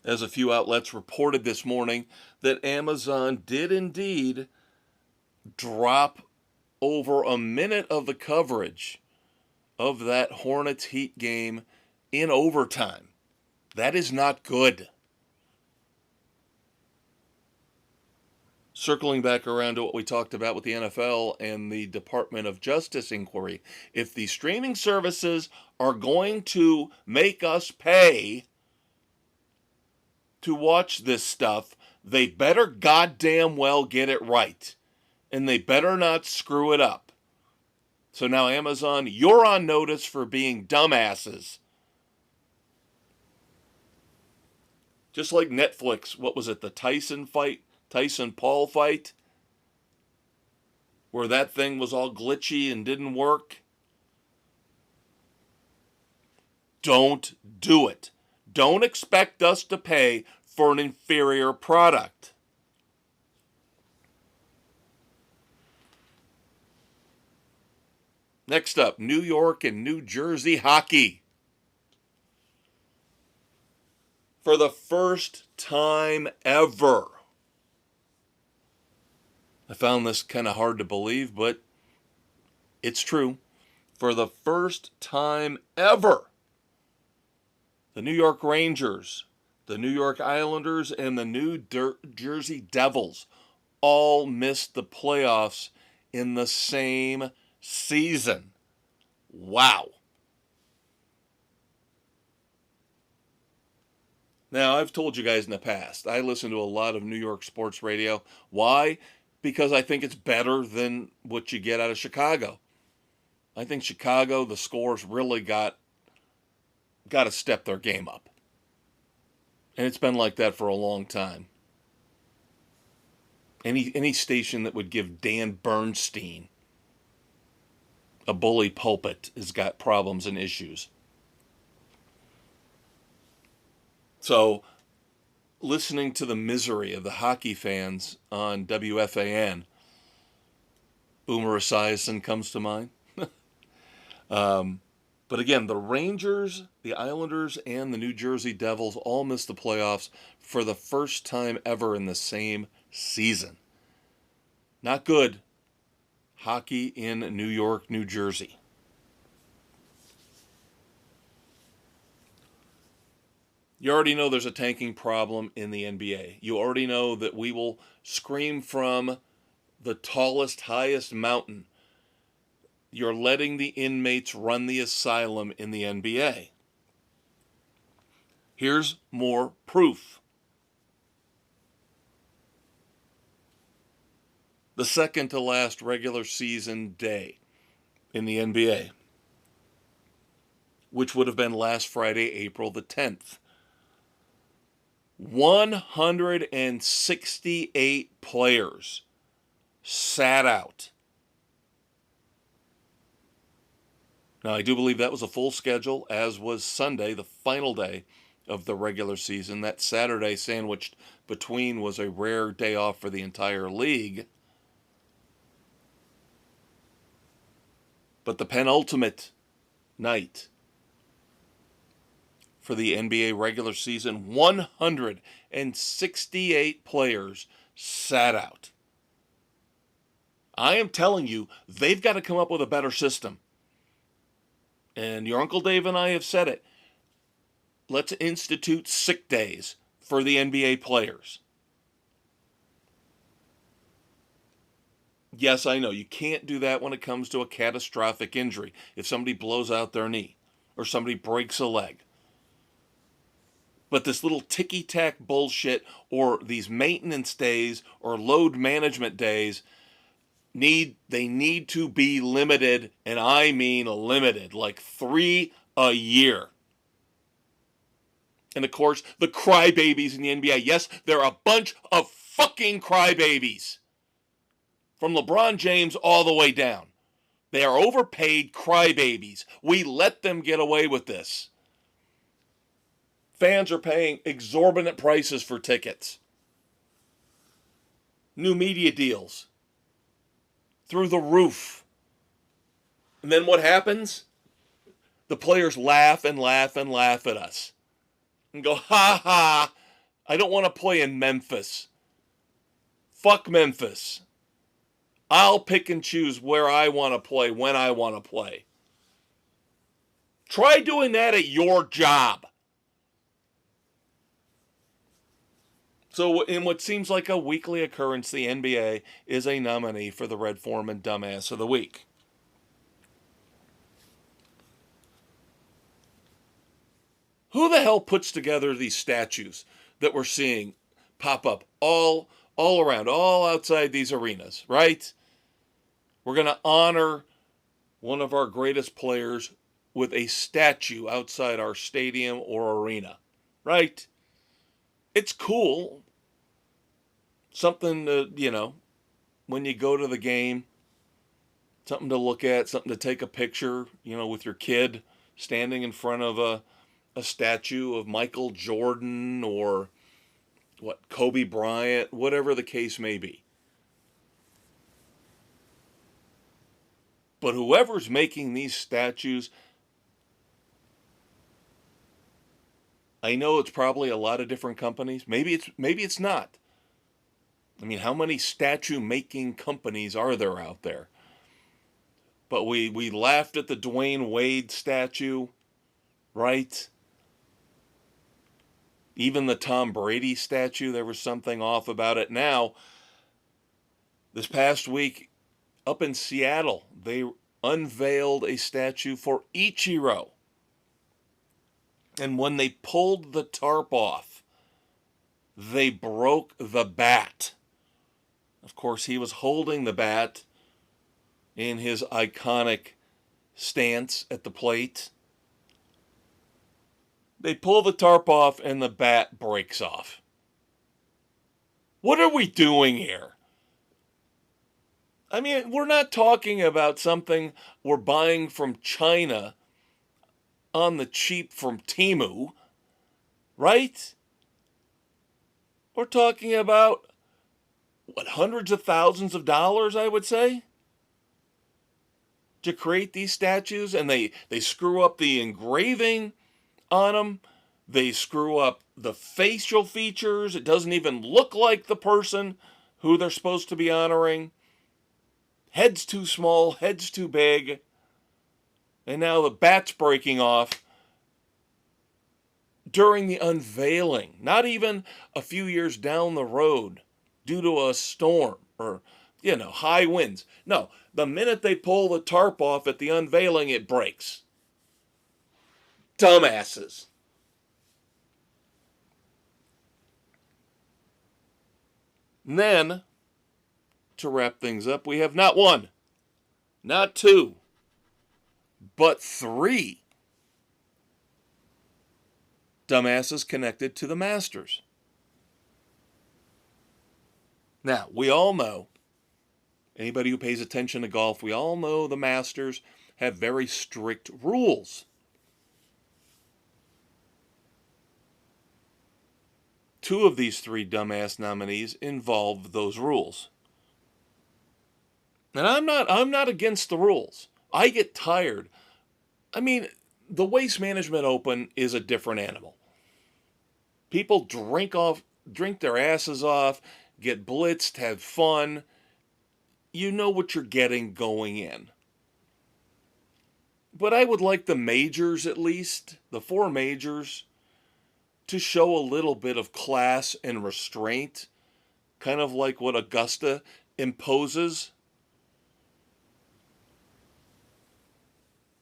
as a few outlets reported this morning that Amazon did indeed drop over a minute of the coverage of that Hornets Heat game in overtime. That is not good. circling back around to what we talked about with the NFL and the Department of Justice inquiry, if the streaming services are going to make us pay to watch this stuff, they better goddamn well get it right. And they better not screw it up. So now, Amazon, you're on notice for being dumbasses. Just like Netflix, what was it, the Tyson-Paul fight? Where that thing was all glitchy and didn't work? Don't do it. Don't expect us to pay for an inferior product. Next up, New York and New Jersey hockey. For the first time ever. I found this kind of hard to believe, but it's true. For the first time ever, the New York Rangers, the New York Islanders, and the New Jersey Devils all missed the playoffs in the same season. Wow. Now, I've told you guys in the past, I listen to a lot of New York sports radio. Why? Because I think it's better than what you get out of Chicago. I think Chicago, the Scores really got to step their game up. And it's been like that for a long time. Any station that would give Dan Bernstein a bully pulpit has got problems and issues. So, listening to the misery of the hockey fans on WFAN, Boomer Esiason comes to mind. But again, the Rangers, the Islanders, and the New Jersey Devils all missed the playoffs for the first time ever in the same season. Not good. Hockey in New York, New Jersey. You already know there's a tanking problem in the NBA. You already know that we will scream from the tallest, highest mountain. You're letting the inmates run the asylum in the NBA. Here's more proof. The second to last regular season day in the NBA, which would have been last Friday, April the 10th. 168 players sat out. Now, I do believe that was a full schedule, as was Sunday, the final day of the regular season. That Saturday sandwiched between was a rare day off for the entire league. But the penultimate night for the NBA regular season, 168 players sat out. I am telling you, they've got to come up with a better system. And your Uncle Dave and I have said it. Let's institute sick days for the NBA players. Yes, I know, you can't do that when it comes to a catastrophic injury. If somebody blows out their knee or somebody breaks a leg. But this little ticky-tack bullshit or these maintenance days or load management days, they need to be limited, and I mean limited, like 3 a year. And of course, the crybabies in the NBA. Yes, they're a bunch of fucking crybabies. From LeBron James all the way down. They are overpaid crybabies. We let them get away with this. Fans are paying exorbitant prices for tickets. New media deals. Through the roof. And then what happens? The players laugh and laugh and laugh at us. And go, ha ha, I don't want to play in Memphis. Fuck Memphis. I'll pick and choose where I want to play, when I want to play. Try doing that at your job. So in what seems like a weekly occurrence, the NBA is a nominee for the Red Foreman Dumbass of the Week. Who the hell puts together these statues that we're seeing pop up all around, all outside these arenas, right? We're going to honor one of our greatest players with a statue outside our stadium or arena, right? It's cool. Something to, when you go to the game, something to look at, something to take a picture, with your kid standing in front of a statue of Michael Jordan or Kobe Bryant, whatever the case may be. But whoever's making these statues, I know it's probably a lot of different companies. Maybe it's not. I mean, how many statue making companies are there out there? But we laughed at the Dwayne Wade statue, right? Even the Tom Brady statue, there was something off about it. Now, this past week, up in Seattle, they unveiled a statue for Ichiro. And when they pulled the tarp off, they broke the bat. Of course, he was holding the bat in his iconic stance at the plate. They pull the tarp off and the bat breaks off. What are we doing here? I mean, we're not talking about something we're buying from China on the cheap from Temu, right? We're talking about, hundreds of thousands of dollars, I would say, to create these statues, and they screw up the engraving on them. They screw up the facial features. It doesn't even look like the person who they're supposed to be honoring. Head's too small, head's too big. And now the bat's breaking off during the unveiling. Not even a few years down the road due to a storm or, high winds. No, the minute they pull the tarp off at the unveiling, it breaks. Dumbasses. And then, to wrap things up, we have not one, not two, but three dumbasses connected to the Masters. Now, we all know, anybody who pays attention to golf, we all know the Masters have very strict rules. Two of these three dumbass nominees involve those rules. And I'm not against the rules. I get tired. I mean, the Waste Management Open is a different animal. People drink their asses off, get blitzed, have fun. You know what you're getting going in. But I would like the majors, at least, the four majors, to show a little bit of class and restraint, kind of like what Augusta imposes.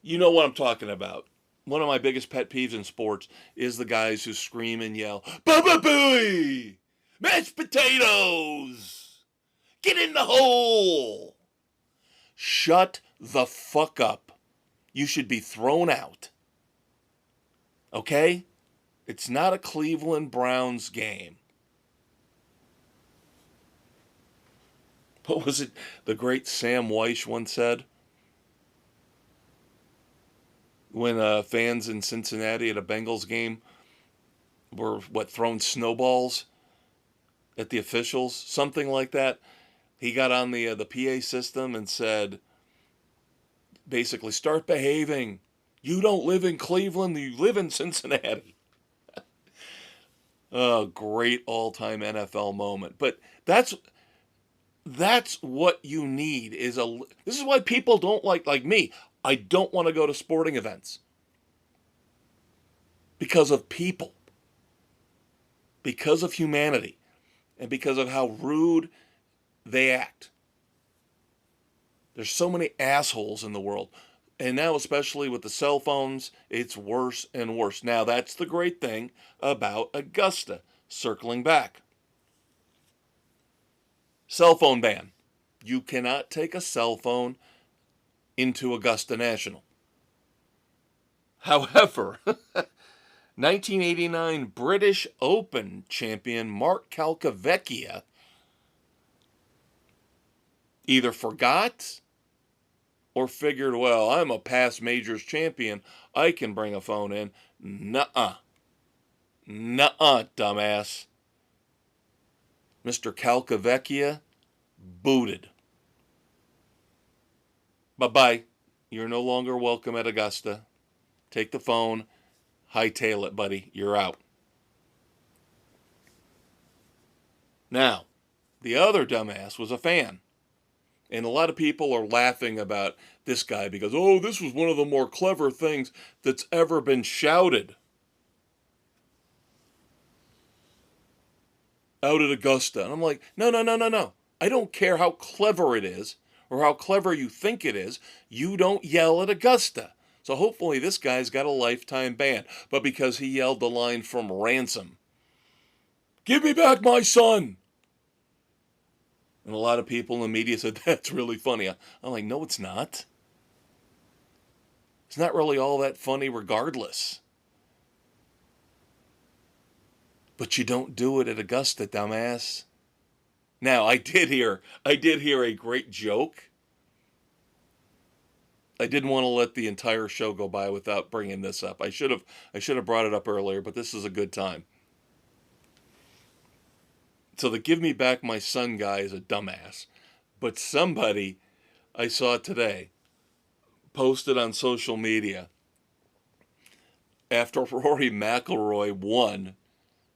You know what I'm talking about. One of my biggest pet peeves in sports is the guys who scream and yell, "Baba Booey! Mashed potatoes! Get in the hole!" Shut the fuck up. You should be thrown out. Okay? It's not a Cleveland Browns game. What was it the great Sam Weiss once said? When fans in Cincinnati at a Bengals game were, throwing snowballs at the officials? Something like that. He got on the PA system and said, basically, start behaving. You don't live in Cleveland, you live in Cincinnati. Oh, great all-time NFL moment. But that's what you need this is why people don't like me. I don't want to go to sporting events. Because of people. Because of humanity. and because of how rude they act. There's so many assholes in the world. And now, especially with the cell phones, it's worse and worse. Now, that's the great thing about Augusta. Circling back. Cell phone ban. You cannot take a cell phone into Augusta National. However, 1989 British Open champion Mark Calcavecchia either forgot or figured, well, I'm a past majors champion, I can bring a phone in. Nuh-uh. Nuh-uh, dumbass. Mr. Calcavecchia booted. Bye-bye. You're no longer welcome at Augusta. Take the phone, hightail it, buddy. You're out. Now, the other dumbass was a fan. And a lot of people are laughing about this guy because, oh, this was one of the more clever things that's ever been shouted out at Augusta. And I'm like, no. I don't care how clever it is or how clever you think it is. You don't yell at Augusta. So hopefully this guy's got a lifetime ban. But because he yelled the line from Ransom, give me back my son. And a lot of people in the media said, that's really funny. I'm like, no, it's not. It's not really all that funny regardless. But you don't do it at Augusta, dumbass. Now, I did hear a great joke. I didn't want to let the entire show go by without bringing this up. I should have brought it up earlier, but this is a good time. So the give me back my son guy is a dumbass. But somebody I saw today posted on social media after Rory McIlroy won.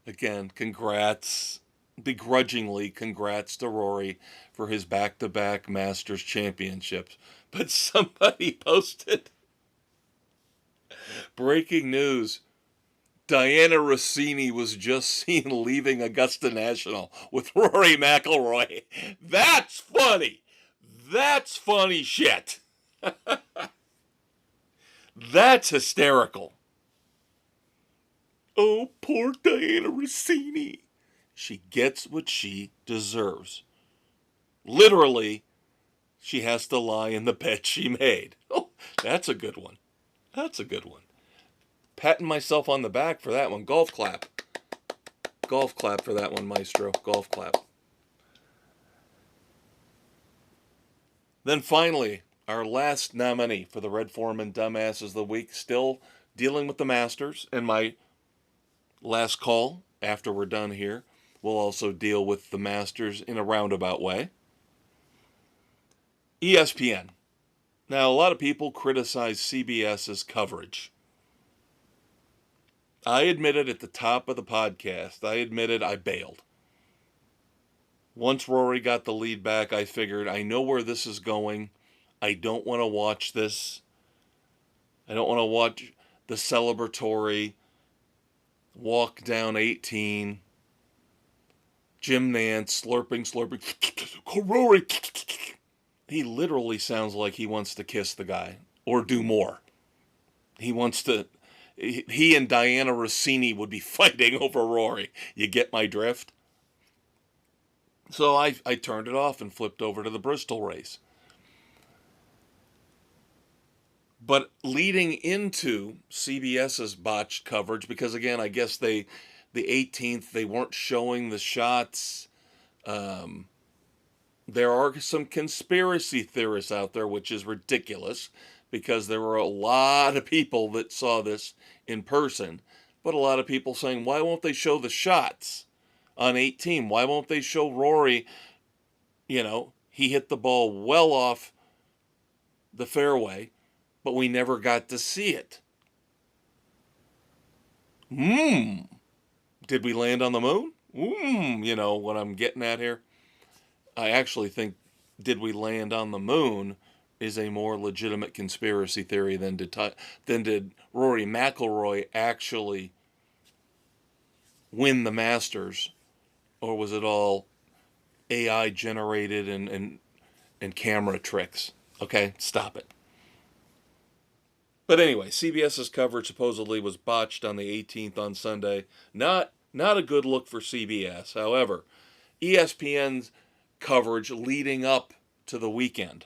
Again, congrats. Begrudgingly, congrats to Rory for his back-to-back Masters championships. But somebody posted breaking news. Diana Rossini was just seen leaving Augusta National with Rory McIlroy. That's funny. That's funny shit. That's hysterical. Oh, poor Diana Rossini. She gets what she deserves. Literally, she has to lie in the bed she made. Oh, that's a good one. That's a good one. Patting myself on the back for that one. Golf clap. Golf clap for that one, Maestro. Golf clap. Then finally, our last nominee for the Red Foreman Dumbasses of the Week, still dealing with the Masters. And my last call, after we're done here, will also deal with the Masters in a roundabout way. ESPN. Now, a lot of people criticize CBS's coverage. I admitted at the top of the podcast, I bailed. Once Rory got the lead back, I figured, I know where this is going. I don't want to watch this. I don't want to watch the celebratory walk down 18. Jim Nance slurping. Rory. He literally sounds like he wants to kiss the guy or do more. He and Diana Rossini would be fighting over Rory. You get my drift? So I turned it off and flipped over to the Bristol race. But leading into CBS's botched coverage, because again, I guess the 18th, they weren't showing the shots. There are some conspiracy theorists out there, which is ridiculous, because there were a lot of people that saw this in person, but a lot of people saying, why won't they show the shots on 18? Why won't they show Rory? He hit the ball well off the fairway, but we never got to see it. Did we land on the moon? You know what I'm getting at here? I actually think did we land on the moon is a more legitimate conspiracy theory than did Rory McIlroy actually win the Masters Or was it all AI generated and camera tricks? Okay, stop it. But anyway, CBS's coverage supposedly was botched on the 18th on Sunday. Not a good look for CBS. However, ESPN's coverage leading up to the weekend,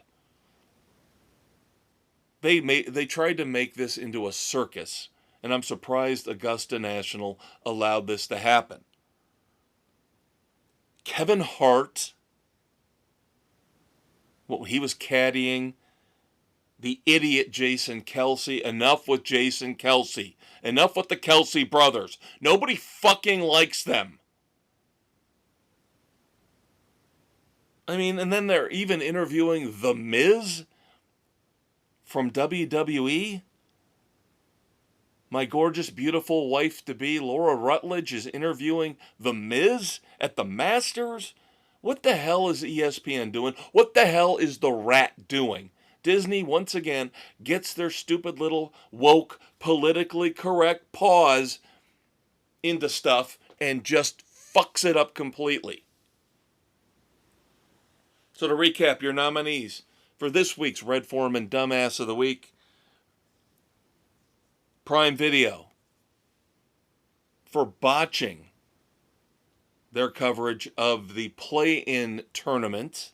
they tried to make this into a circus, and I'm surprised Augusta National allowed this to happen. Kevin Hart, well, he was caddying the idiot Jason Kelce. Enough with Jason Kelce. Enough with the Kelce brothers. Nobody fucking likes them. I mean, and then they're even interviewing The Miz from WWE. My gorgeous, beautiful wife-to-be, Laura Rutledge, is interviewing The Miz at the Masters? What the hell is ESPN doing? What the hell is The Rat doing? Disney, once again, gets their stupid little woke, politically correct paws into stuff and just fucks it up completely. So to recap, your nominees for this week's Red Foreman Dumbass of the Week: Prime Video for botching their coverage of the play-in tournament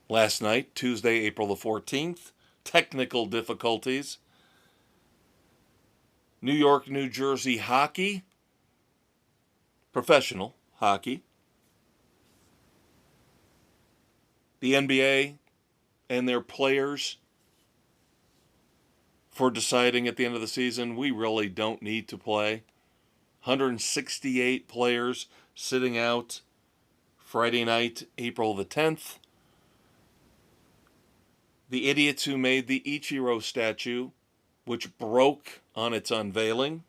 last night, Tuesday, April the 14th. Technical difficulties. New York, New Jersey hockey. Professional hockey. The NBA and their players for deciding at the end of the season, we really don't need to play. 168 players sitting out Friday night, April the 10th. The idiots who made the Ichiro statue, which broke on its unveiling.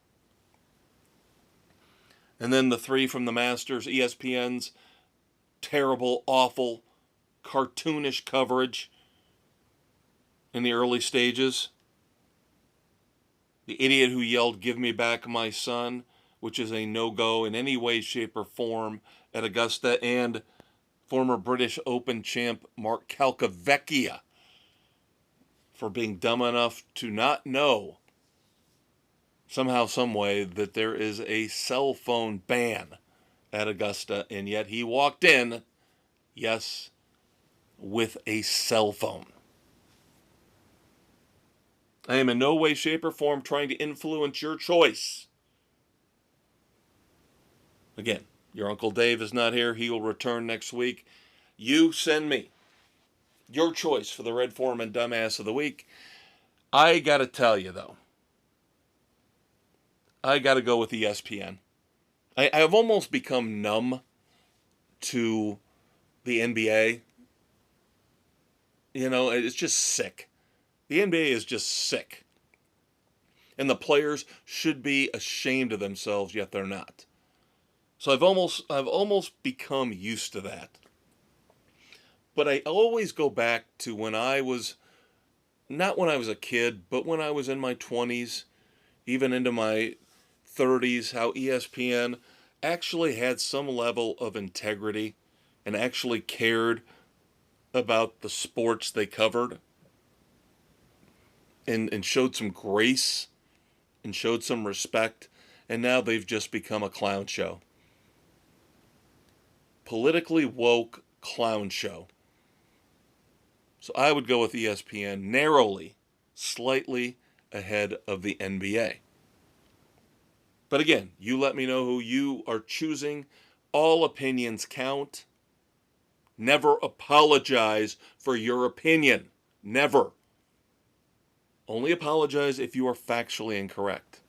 And then the three from the Masters, ESPN's terrible, awful, cartoonish coverage in the early stages. The idiot who yelled, "Give me back my son," which is a no-go in any way, shape, or form at Augusta, and former British Open champ Mark Calcavecchia for being dumb enough to not know somehow, some way, that there is a cell phone ban at Augusta, and yet he walked in, yes, with a cell phone. I am in no way, shape, or form trying to influence your choice. Again, your Uncle Dave is not here. He will return next week. You send me your choice for the Red Foreman Dumbass of the Week. I got to tell you, though, I got to go with ESPN. I've almost become numb to the NBA. You know, it's just sick. The NBA is just sick. And the players should be ashamed of themselves, yet they're not. So I've almost become used to that. But I always go back to when I was, not when I was a kid, but when I was in my 20s, even into my 30s, how ESPN actually had some level of integrity and actually cared about the sports they covered, and showed some grace and showed some respect. And now they've just become a clown show. Politically woke clown show. So I would go with ESPN narrowly, slightly ahead of the NBA. But again, you let me know who you are choosing. All opinions count. Never apologize for your opinion. Never. Only apologize if you are factually incorrect.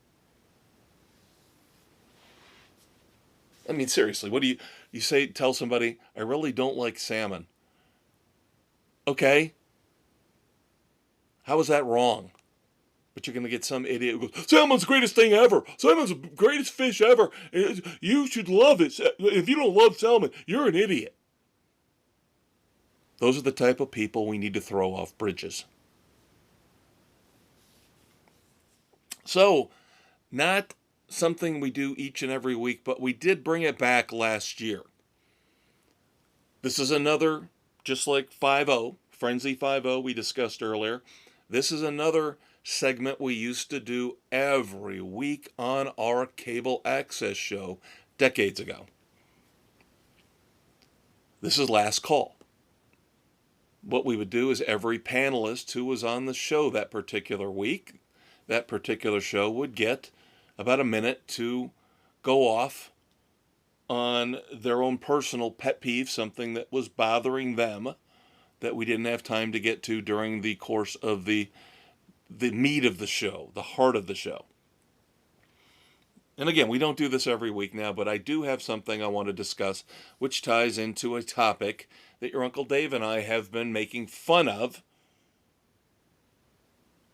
I mean, seriously, what do you say? Tell somebody, "I really don't like salmon." Okay. How is that wrong? But you're going to get some idiot who goes, "Salmon's the greatest thing ever. Salmon's the greatest fish ever. You should love it. If you don't love salmon, you're an idiot." Those are the type of people we need to throw off bridges. So, not something we do each and every week, but we did bring it back last year. This is another, just like 5-0, Frenzy 5-0 we discussed earlier. This is another segment we used to do every week on our cable access show decades ago. This is Last Call. What we would do is every panelist who was on the show that particular week, that particular show, would get about a minute to go off on their own personal pet peeve, something that was bothering them that we didn't have time to get to during the course of the meat of the show, the heart of the show. And again, we don't do this every week now, but I do have something I want to discuss, which ties into a topic that your Uncle Dave and I have been making fun of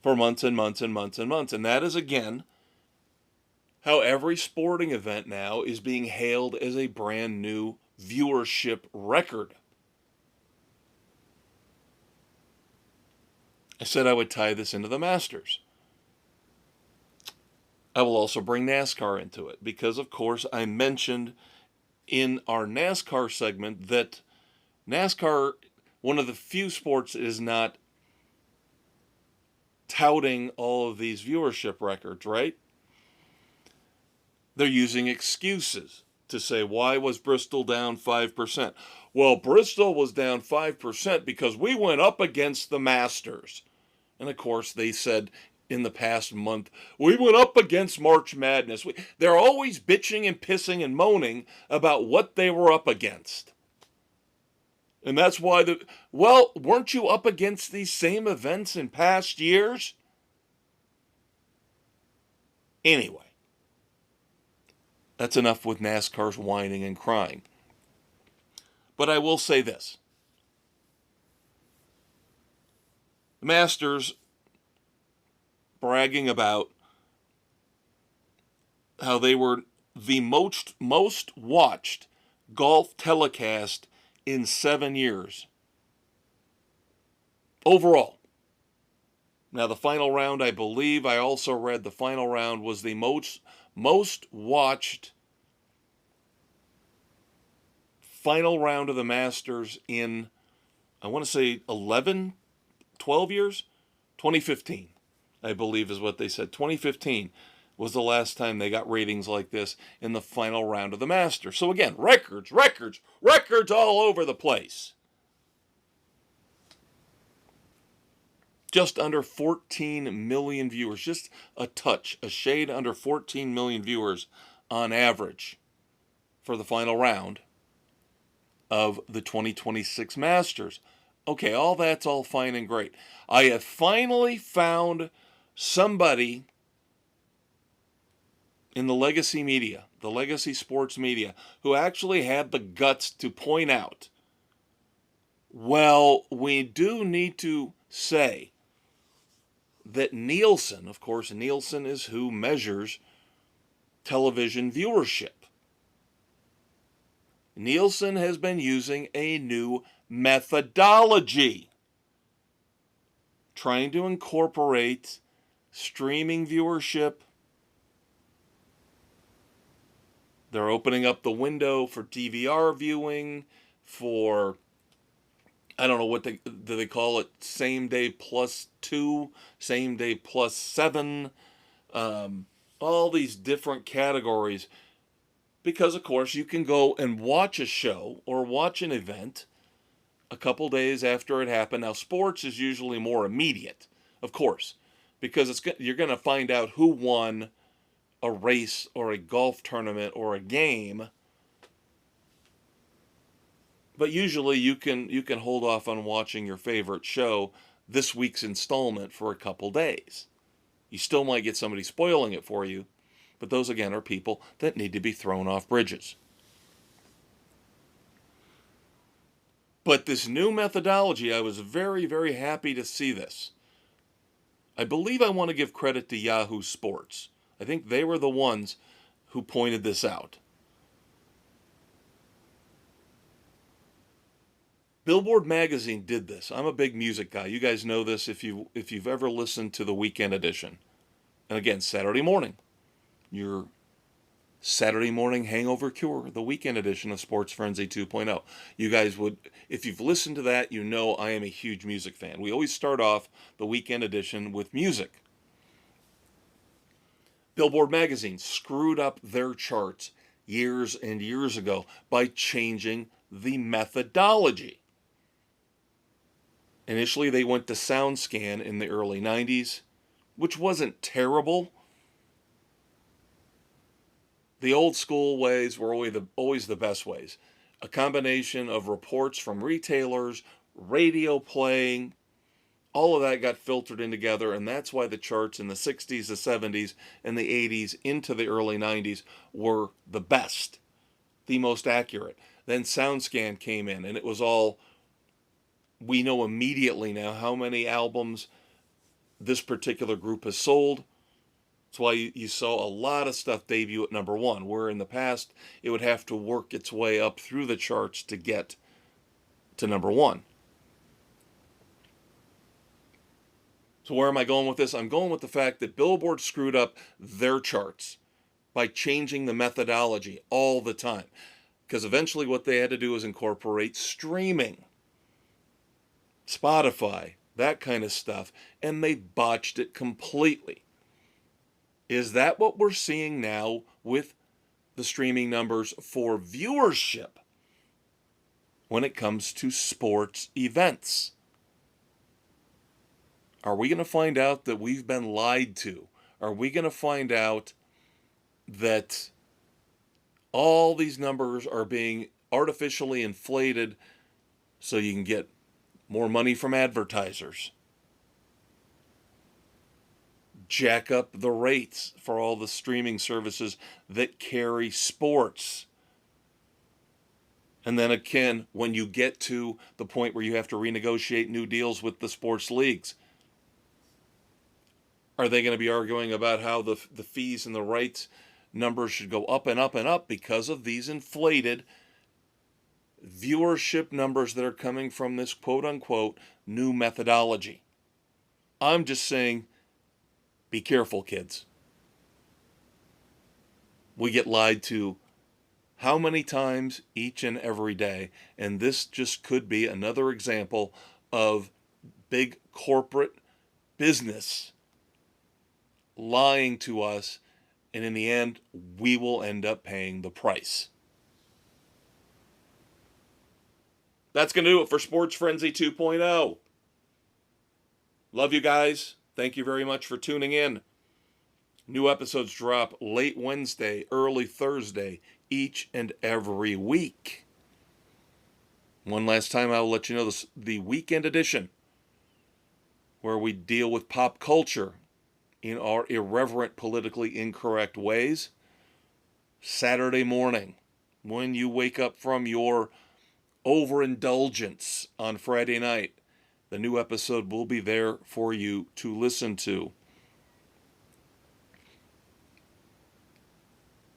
for months and months and months and months. And that is, again, how every sporting event now is being hailed as a brand new viewership record. I said I would tie this into the Masters. I will also bring NASCAR into it because, of course, I mentioned in our NASCAR segment that NASCAR, one of the few sports, is not touting all of these viewership records, right? They're using excuses to say, why was Bristol down 5%? Well, Bristol was down 5% because we went up against the Masters. And of course, they said in the past month, we went up against March Madness. They're always bitching and pissing and moaning about what they were up against. And that's why well, weren't you up against these same events in past years? Anyway, that's enough with NASCAR's whining and crying. But I will say this. The Masters bragging about how they were the most watched golf telecast in 7 years. Overall. Now, the final round, I believe, I also read the final round was the most watched final round of the Masters in, I want to say 11, 12 years? 2015, I believe is what they said. 2015 was the last time they got ratings like this in the final round of the Masters. So again, records all over the place. Just under 14 million viewers, just a shade under 14 million viewers on average for the final round of the 2026 Masters. Okay, all that's all fine and great. I have finally found somebody in the legacy media, the legacy sports media, who actually had the guts to point out, well, we do need to say that Nielsen, of course, Nielsen is who measures television viewership. Nielsen has been using a new methodology, trying to incorporate streaming viewership. They're opening up the window for DVR viewing, for, I don't know what do they call it, same day plus 2, same day plus 7, all these different categories. Because, of course, you can go and watch a show or watch an event a couple days after it happened. Now, sports is usually more immediate, of course, because you're going to find out who won a race or a golf tournament or a game. But usually you can hold off on watching your favorite show, this week's installment, for a couple days. You still might get somebody spoiling it for you, but those, again, are people that need to be thrown off bridges. But this new methodology, I was very, very happy to see this. I believe I want to give credit to Yahoo Sports. I think they were the ones who pointed this out. Billboard magazine did this. I'm a big music guy. You guys know this if you've ever listened to the Weekend Edition. And again, Saturday morning, you're Saturday Morning Hangover Cure, the weekend edition of Sports Frenzy 2.0. You guys would, if you've listened to that, you know I am a huge music fan. We always start off the weekend edition with music. Billboard magazine screwed up their charts years and years ago by changing the methodology. Initially, they went to SoundScan in the early 90s, which wasn't terrible. The old school ways were always the best ways. A combination of reports from retailers, radio playing, all of that got filtered in together, and that's why the charts in the 60s, the 70s, and the 80s into the early 90s were the best, the most accurate. Then SoundScan came in, and it was all, we know immediately now how many albums this particular group has sold. That's why you saw a lot of stuff debut at number one, where in the past it would have to work its way up through the charts to get to number one. So where am I going with this? I'm going with the fact that Billboard screwed up their charts by changing the methodology all the time. Because eventually what they had to do was incorporate streaming, Spotify, that kind of stuff, and they botched it completely. Is that what we're seeing now with the streaming numbers for viewership when it comes to sports events? Are we going to find out that we've been lied to? Are we going to find out that all these numbers are being artificially inflated so you can get more money from advertisers? Jack up the rates for all the streaming services that carry sports. And then again, when you get to the point where you have to renegotiate new deals with the sports leagues, are they going to be arguing about how the fees and the rights numbers should go up and up and up because of these inflated viewership numbers that are coming from this quote-unquote new methodology? I'm just saying, be careful, kids. We get lied to how many times each and every day, and this just could be another example of big corporate business lying to us, and in the end, we will end up paying the price. That's going to do it for Sports Frenzy 2.0. Love you guys. Thank you very much for tuning in. New episodes drop late Wednesday, early Thursday, each and every week. One last time, I'll let you know the weekend edition, where we deal with pop culture in our irreverent, politically incorrect ways. Saturday morning, when you wake up from your overindulgence on Friday night, the new episode will be there for you to listen to.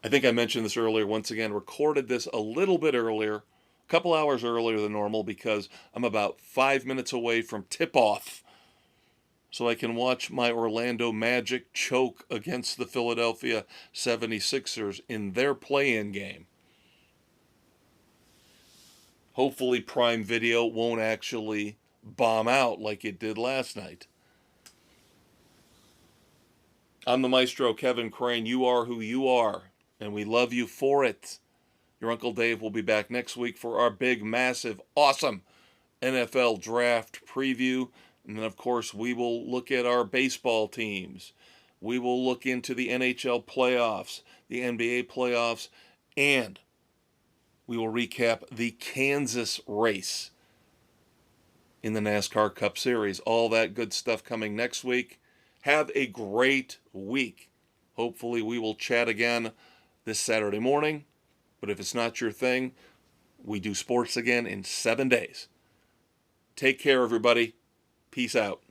I think I mentioned this earlier. Once again, recorded this a little bit earlier, a couple hours earlier than normal, because I'm about 5 minutes away from tip-off, so I can watch my Orlando Magic choke against the Philadelphia 76ers in their play-in game. Hopefully Prime Video won't actually bomb out like it did last night. I'm the Maestro, Kevin Crane. You are who you are, and we love you for it. Your Uncle Dave will be back next week for our big, massive, awesome NFL draft preview. And then, of course, we will look at our baseball teams. We will look into the NHL playoffs, the NBA playoffs, and we will recap the Kansas race in the NASCAR Cup Series. All that good stuff coming next week. Have a great week. Hopefully we will chat again this Saturday morning. But if it's not your thing, we do sports again in 7 days. Take care, everybody. Peace out.